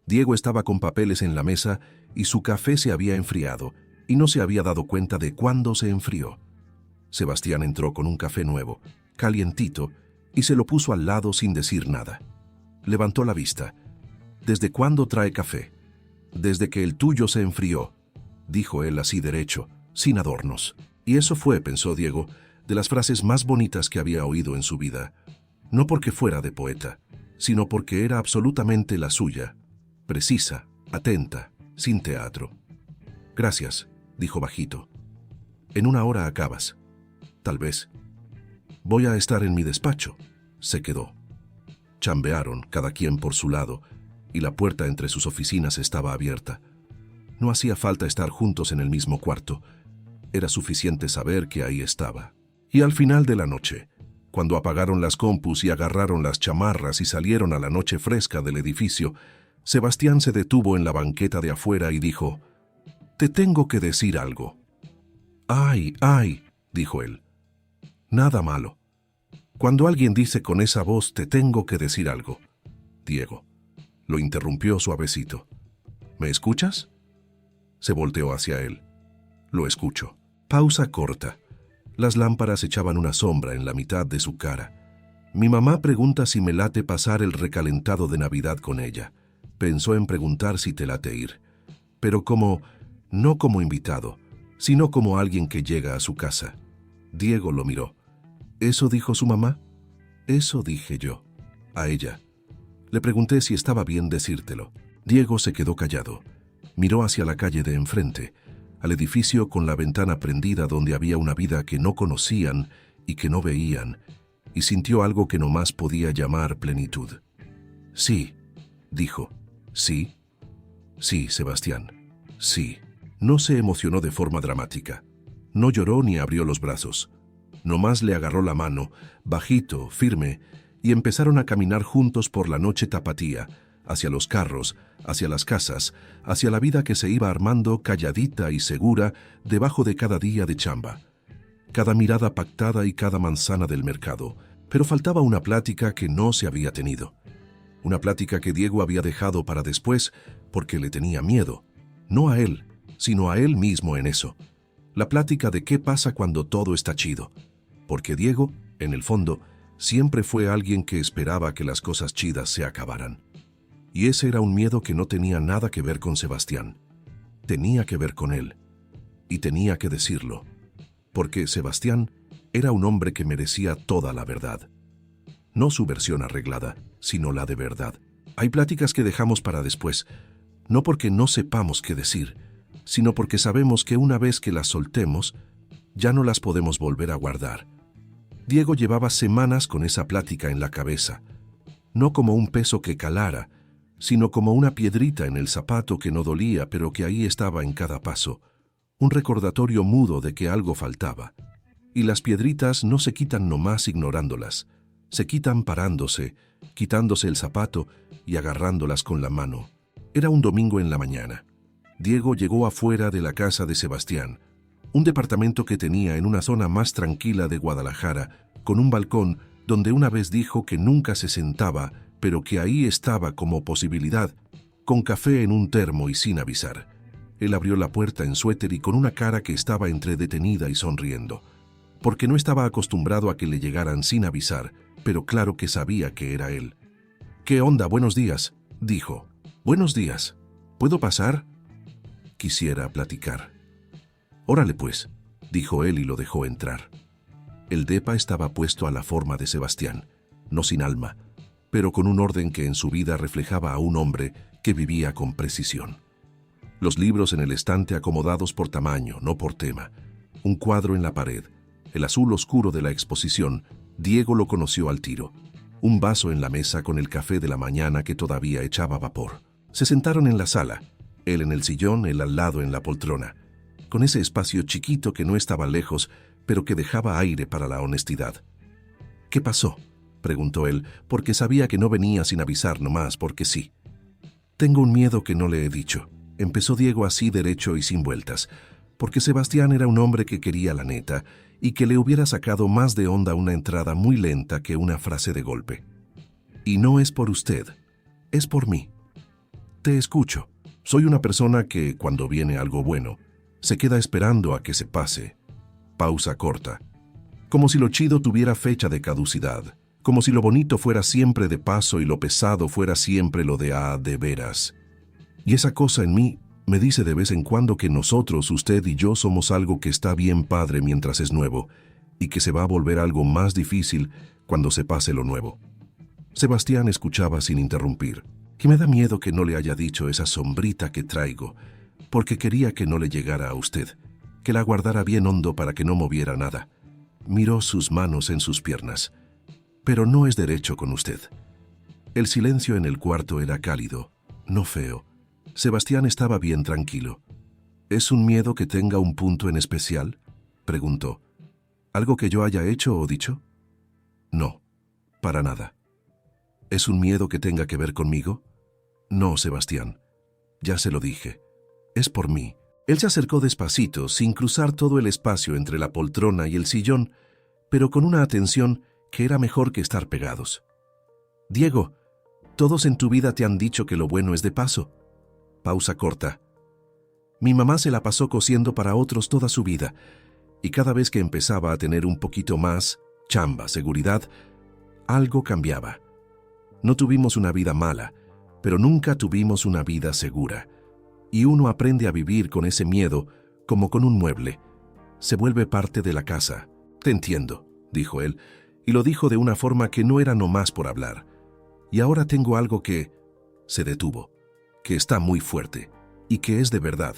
Diego estaba con papeles en la mesa y su café se había enfriado y no se había dado cuenta de cuándo se enfrió. Sebastián entró con un café nuevo, calientito, y se lo puso al lado sin decir nada. Levantó la vista. ¿Desde cuándo trae café? Desde que el tuyo se enfrió, dijo él así derecho, sin adornos. Y eso fue, pensó Diego, de las frases más bonitas que había oído en su vida. No porque fuera de poeta, sino porque era absolutamente la suya, precisa, atenta, sin teatro. Gracias, dijo bajito. En una hora acabas. Tal vez. Voy a estar en mi despacho. Se quedó. Chambearon, cada quien por su lado, y la puerta entre sus oficinas estaba abierta. No hacía falta estar juntos en el mismo cuarto. Era suficiente saber que ahí estaba. Y al final de la noche, cuando apagaron las compus y agarraron las chamarras y salieron a la noche fresca del edificio, Sebastián se detuvo en la banqueta de afuera y dijo: «Te tengo que decir algo». «Ay, ay», dijo él. «Nada malo. Cuando alguien dice con esa voz, te tengo que decir algo». Diego lo interrumpió suavecito. «¿Me escuchas?» Se volteó hacia él. «Lo escucho». Pausa corta. Las lámparas echaban una sombra en la mitad de su cara. «Mi mamá pregunta si me late pasar el recalentado de Navidad con ella. Pensó en preguntar si te late ir. Pero no como invitado, sino como alguien que llega a su casa». Diego lo miró. «¿Eso dijo su mamá?» «Eso dije yo. A ella. Le pregunté si estaba bien decírtelo». Diego se quedó callado. Miró hacia la calle de enfrente, al edificio con la ventana prendida donde había una vida que no conocían y que no veían, y sintió algo que nomás podía llamar plenitud. «Sí», dijo. «Sí. Sí, Sebastián. Sí». No se emocionó de forma dramática. No lloró ni abrió los brazos. Nomás le agarró la mano, bajito, firme, y empezaron a caminar juntos por la noche tapatía, hacia los carros, hacia las casas, hacia la vida que se iba armando calladita y segura debajo de cada día de chamba. Cada mirada pactada y cada manzana del mercado. Pero faltaba una plática que no se había tenido. Una plática que Diego había dejado para después porque le tenía miedo. No a él, sino a él mismo en eso. La plática de qué pasa cuando todo está chido. Porque Diego, en el fondo, siempre fue alguien que esperaba que las cosas chidas se acabaran. Y ese era un miedo que no tenía nada que ver con Sebastián. Tenía que ver con él. Y tenía que decirlo. Porque Sebastián era un hombre que merecía toda la verdad. No su versión arreglada, sino la de verdad. Hay pláticas que dejamos para después, no porque no sepamos qué decir, sino porque sabemos que una vez que las soltemos, ya no las podemos volver a guardar. Diego llevaba semanas con esa plática en la cabeza, no como un peso que calara, sino como una piedrita en el zapato que no dolía, pero que ahí estaba en cada paso, un recordatorio mudo de que algo faltaba. Y las piedritas no se quitan nomás ignorándolas, se quitan parándose, quitándose el zapato y agarrándolas con la mano. Era un domingo en la mañana. Diego llegó afuera de la casa de Sebastián, un departamento que tenía en una zona más tranquila de Guadalajara, con un balcón donde una vez dijo que nunca se sentaba, pero que ahí estaba como posibilidad, con café en un termo y sin avisar. Él abrió la puerta en suéter y con una cara que estaba entre detenida y sonriendo, porque no estaba acostumbrado a que le llegaran sin avisar, pero claro que sabía que era él. «¿Qué onda? Buenos días», dijo. «Buenos días. ¿Puedo pasar?» «Quisiera platicar». «Órale pues», dijo él y lo dejó entrar. El depa estaba puesto a la forma de Sebastián, no sin alma, pero con un orden que en su vida reflejaba a un hombre que vivía con precisión. Los libros en el estante acomodados por tamaño, no por tema. Un cuadro en la pared, el azul oscuro de la exposición, Diego lo conoció al tiro. Un vaso en la mesa con el café de la mañana que todavía echaba vapor. Se sentaron en la sala, él en el sillón, él al lado en la poltrona, con ese espacio chiquito que no estaba lejos, pero que dejaba aire para la honestidad. «¿Qué pasó?», preguntó él, porque sabía que no venía sin avisar nomás porque sí. «Tengo un miedo que no le he dicho», empezó Diego así derecho y sin vueltas, porque Sebastián era un hombre que quería la neta y que le hubiera sacado más de onda una entrada muy lenta que una frase de golpe. «Y no es por usted, es por mí. Te escucho. Soy una persona que, cuando viene algo bueno, se queda esperando a que se pase». Pausa corta. Como si lo chido tuviera fecha de caducidad, como si lo bonito fuera siempre de paso y lo pesado fuera siempre lo de veras. Y esa cosa en mí me dice de vez en cuando que nosotros, usted y yo, somos algo que está bien padre mientras es nuevo y que se va a volver algo más difícil cuando se pase lo nuevo. Sebastián escuchaba sin interrumpir. «Que me da miedo que no le haya dicho esa sombrita que traigo, porque quería que no le llegara a usted, que la guardara bien hondo para que no moviera nada». Miró sus manos en sus piernas. «Pero no es derecho con usted». El silencio en el cuarto era cálido, no feo. Sebastián estaba bien tranquilo. «¿Es un miedo que tenga un punto en especial?», preguntó. «¿Algo que yo haya hecho o dicho?» «No, para nada». «¿Es un miedo que tenga que ver conmigo?» «No, Sebastián. Ya se lo dije. Es por mí». Él se acercó despacito, sin cruzar todo el espacio entre la poltrona y el sillón, pero con una atención que era mejor que estar pegados. «Diego, todos en tu vida te han dicho que lo bueno es de paso». Pausa corta. «Mi mamá se la pasó cosiendo para otros toda su vida, y cada vez que empezaba a tener un poquito más, chamba, seguridad, algo cambiaba. No tuvimos una vida mala, pero nunca tuvimos una vida segura. Y uno aprende a vivir con ese miedo como con un mueble. Se vuelve parte de la casa». «Te entiendo», dijo él, y lo dijo de una forma que no era nomás por hablar. «Y ahora tengo algo que…» Se detuvo. «Que está muy fuerte, y que es de verdad.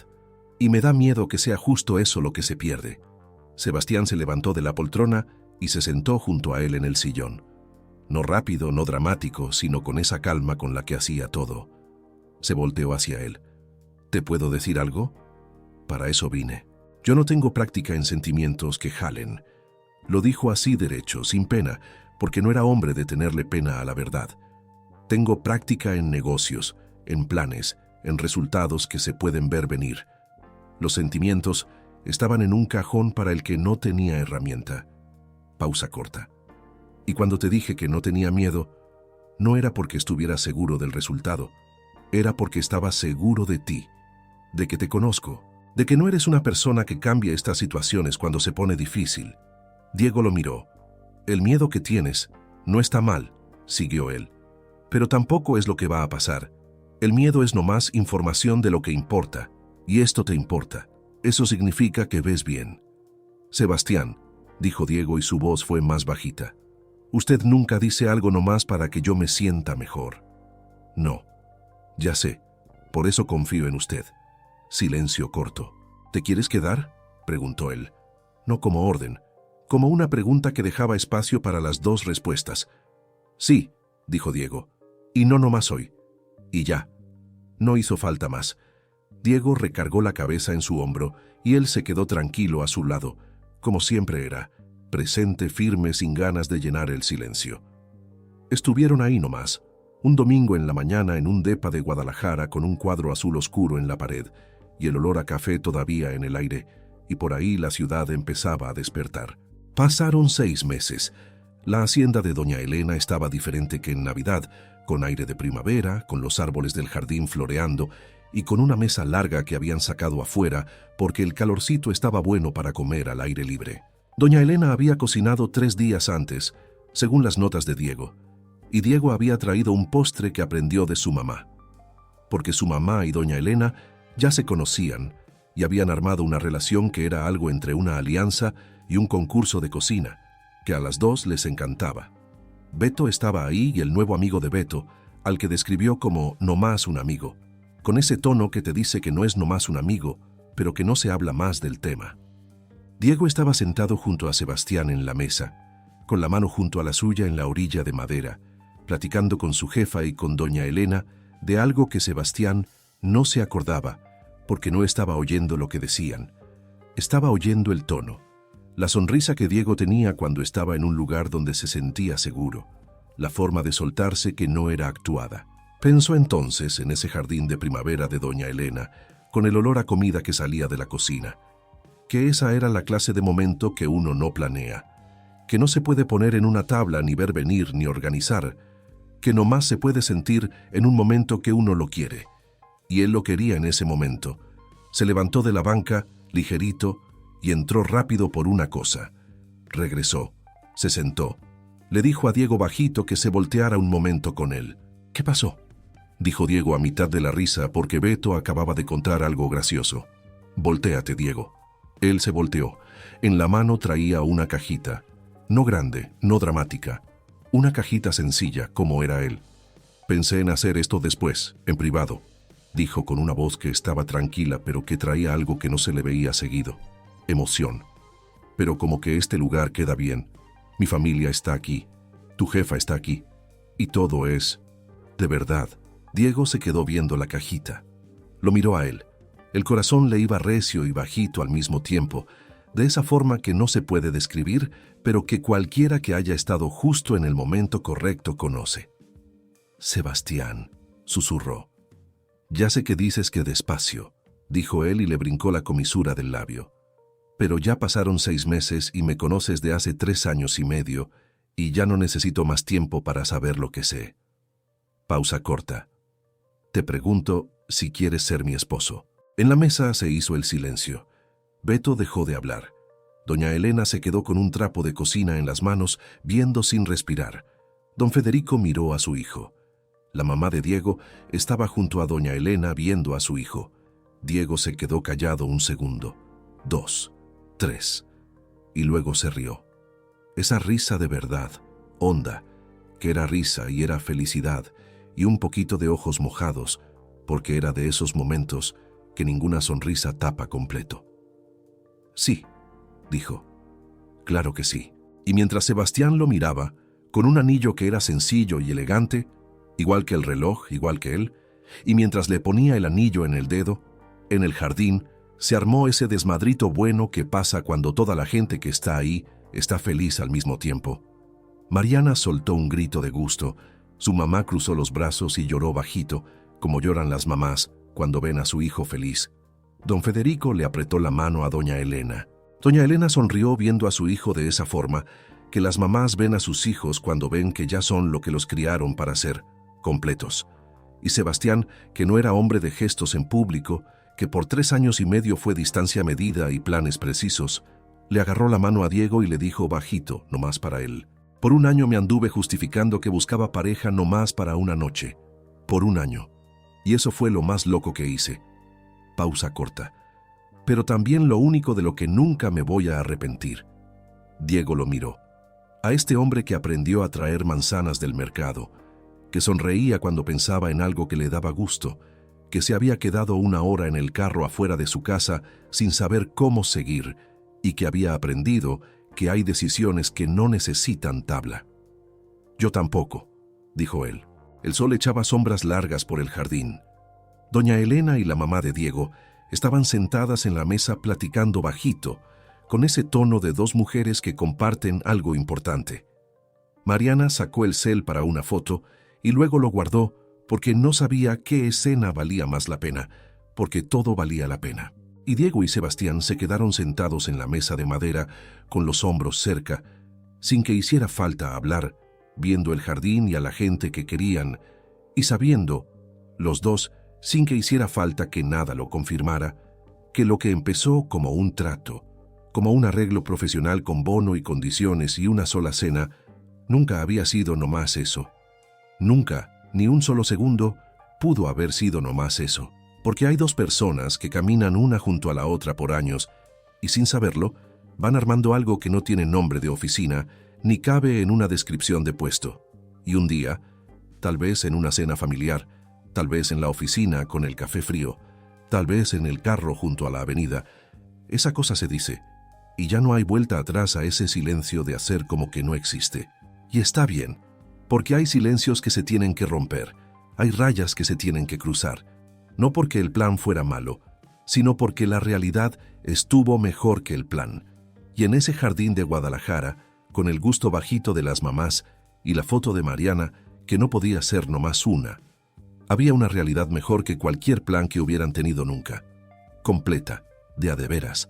Y me da miedo que sea justo eso lo que se pierde». Sebastián se levantó de la poltrona y se sentó junto a él en el sillón. No rápido, no dramático, sino con esa calma con la que hacía todo. Se volteó hacia él. «¿Te puedo decir algo? Para eso vine. Yo no tengo práctica en sentimientos que jalen». Lo dijo así derecho, sin pena, porque no era hombre de tenerle pena a la verdad. «Tengo práctica en negocios, en planes, en resultados que se pueden ver venir. Los sentimientos estaban en un cajón para el que no tenía herramienta». Pausa corta. «Y cuando te dije que no tenía miedo, no era porque estuviera seguro del resultado, era porque estaba seguro de ti, de que te conozco, de que no eres una persona que cambia estas situaciones cuando se pone difícil». Diego lo miró. «El miedo que tienes no está mal», siguió él, «pero tampoco es lo que va a pasar. El miedo es nomás información de lo que importa, y esto te importa. Eso significa que ves bien». «Sebastián», dijo Diego y su voz fue más bajita, «usted nunca dice algo nomás para que yo me sienta mejor». «No, ya sé, por eso confío en usted». Silencio corto. «¿Te quieres quedar?», preguntó él. No como orden, como una pregunta que dejaba espacio para las dos respuestas. «Sí», dijo Diego, «y no nomás hoy». Y ya. No hizo falta más. Diego recargó la cabeza en su hombro y él se quedó tranquilo a su lado, como siempre era, presente, firme, sin ganas de llenar el silencio. Estuvieron ahí nomás, un domingo en la mañana en un depa de Guadalajara con un cuadro azul oscuro en la pared y el olor a café todavía en el aire, y por ahí la ciudad empezaba a despertar. Pasaron 6 meses. La hacienda de doña Elena estaba diferente que en Navidad, con aire de primavera, con los árboles del jardín floreando y con una mesa larga que habían sacado afuera porque el calorcito estaba bueno para comer al aire libre. Doña Elena había cocinado 3 días antes, según las notas de Diego, y Diego había traído un postre que aprendió de su mamá, porque su mamá y doña Elena ya se conocían y habían armado una relación que era algo entre una alianza y un concurso de cocina, que a las dos les encantaba. Beto estaba ahí y el nuevo amigo de Beto, al que describió como nomás un amigo, con ese tono que te dice que no es nomás un amigo, pero que no se habla más del tema. Diego estaba sentado junto a Sebastián en la mesa, con la mano junto a la suya en la orilla de madera, platicando con su jefa y con doña Elena de algo que Sebastián no se acordaba, porque no estaba oyendo lo que decían. Estaba oyendo el tono, la sonrisa que Diego tenía cuando estaba en un lugar donde se sentía seguro, la forma de soltarse que no era actuada. Pensó entonces en ese jardín de primavera de doña Elena, con el olor a comida que salía de la cocina, que esa era la clase de momento que uno no planea, que no se puede poner en una tabla ni ver venir ni organizar, que nomás se puede sentir en un momento que uno lo quiere. Y él lo quería en ese momento. Se levantó de la banca, ligerito, y entró rápido por una cosa. Regresó, se sentó. Le dijo a Diego bajito que se volteara un momento con él. ¿Qué pasó?, dijo Diego a mitad de la risa porque Beto acababa de contar algo gracioso. Voltéate, Diego. Él se volteó. En la mano traía una cajita. No grande, no dramática. Una cajita sencilla, como era él. Pensé en hacer esto después, en privado, dijo con una voz que estaba tranquila pero que traía algo que no se le veía seguido. Emoción. Pero como que este lugar queda bien. Mi familia está aquí. Tu jefa está aquí. Y todo es de verdad. Diego se quedó viendo la cajita. Lo miró a él. El corazón le iba recio y bajito al mismo tiempo, de esa forma que no se puede describir, pero que cualquiera que haya estado justo en el momento correcto conoce. Sebastián, susurró. Ya sé que dices que despacio, dijo él y le brincó la comisura del labio. Pero ya pasaron 6 meses y me conoces de hace 3 años y medio, y ya no necesito más tiempo para saber lo que sé. Pausa corta. Te pregunto si quieres ser mi esposo. En la mesa se hizo el silencio. Beto dejó de hablar. Doña Elena se quedó con un trapo de cocina en las manos, viendo sin respirar. Don Federico miró a su hijo. La mamá de Diego estaba junto a doña Elena viendo a su hijo. Diego se quedó callado un segundo, 2, 3, y luego se rió. Esa risa de verdad, honda, que era risa y era felicidad, y un poquito de ojos mojados, porque era de esos momentos que ninguna sonrisa tapa completo. Sí, dijo. Claro que sí. Y mientras Sebastián lo miraba, con un anillo que era sencillo y elegante, igual que el reloj, igual que él, y mientras le ponía el anillo en el dedo, en el jardín se armó ese desmadrito bueno que pasa cuando toda la gente que está ahí está feliz al mismo tiempo. Mariana soltó un grito de gusto. Su mamá cruzó los brazos y lloró bajito, como lloran las mamás cuando ven a su hijo feliz. Don Federico le apretó la mano a doña Elena. Doña Elena sonrió viendo a su hijo de esa forma que las mamás ven a sus hijos cuando ven que ya son lo que los criaron para ser, completos. Y Sebastián, que no era hombre de gestos en público, que por 3 años y medio fue distancia medida y planes precisos, le agarró la mano a Diego y le dijo bajito, nomás para él. Por 1 año me anduve justificando que buscaba pareja nomás para una noche. Por 1 año. Y eso fue lo más loco que hice. Pausa corta. Pero también lo único de lo que nunca me voy a arrepentir. Diego lo miró. A este hombre que aprendió a traer manzanas del mercado, que sonreía cuando pensaba en algo que le daba gusto, que se había quedado 1 hora en el carro afuera de su casa sin saber cómo seguir y que había aprendido que hay decisiones que no necesitan tabla. Yo tampoco, dijo él. El sol echaba sombras largas por el jardín. Doña Elena y la mamá de Diego estaban sentadas en la mesa platicando bajito, con ese tono de 2 mujeres que comparten algo importante. Mariana sacó el cel para una foto y luego lo guardó porque no sabía qué escena valía más la pena, porque todo valía la pena. Y Diego y Sebastián se quedaron sentados en la mesa de madera con los hombros cerca, sin que hiciera falta hablar, viendo el jardín y a la gente que querían, y sabiendo, los dos, sin que hiciera falta que nada lo confirmara, que lo que empezó como un trato, como un arreglo profesional con bono y condiciones y una sola cena, nunca había sido nomás eso. Nunca, ni un solo segundo, pudo haber sido nomás eso. Porque hay dos personas que caminan una junto a la otra por años y sin saberlo, van armando algo que no tiene nombre de oficina ni cabe en una descripción de puesto. Y un día, tal vez en una cena familiar, tal vez en la oficina con el café frío, tal vez en el carro junto a la avenida, esa cosa se dice, y ya no hay vuelta atrás a ese silencio de hacer como que no existe. Y está bien, porque hay silencios que se tienen que romper, hay rayas que se tienen que cruzar, no porque el plan fuera malo, sino porque la realidad estuvo mejor que el plan. Y en ese jardín de Guadalajara, con el gusto bajito de las mamás y la foto de Mariana, que no podía ser nomás una, había una realidad mejor que cualquier plan que hubieran tenido nunca. Completa, de a de veras,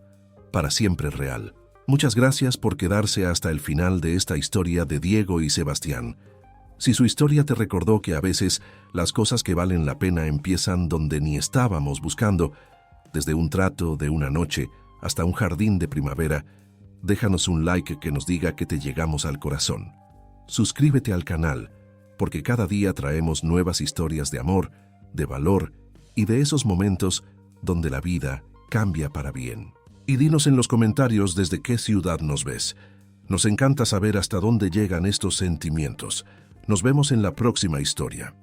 para siempre real. Muchas gracias por quedarse hasta el final de esta historia de Diego y Sebastián. Si su historia te recordó que a veces las cosas que valen la pena empiezan donde ni estábamos buscando, desde un trato de una noche hasta un jardín de primavera, déjanos un like que nos diga que te llegamos al corazón. Suscríbete al canal, porque cada día traemos nuevas historias de amor, de valor y de esos momentos donde la vida cambia para bien. Y dinos en los comentarios desde qué ciudad nos ves. Nos encanta saber hasta dónde llegan estos sentimientos. Nos vemos en la próxima historia.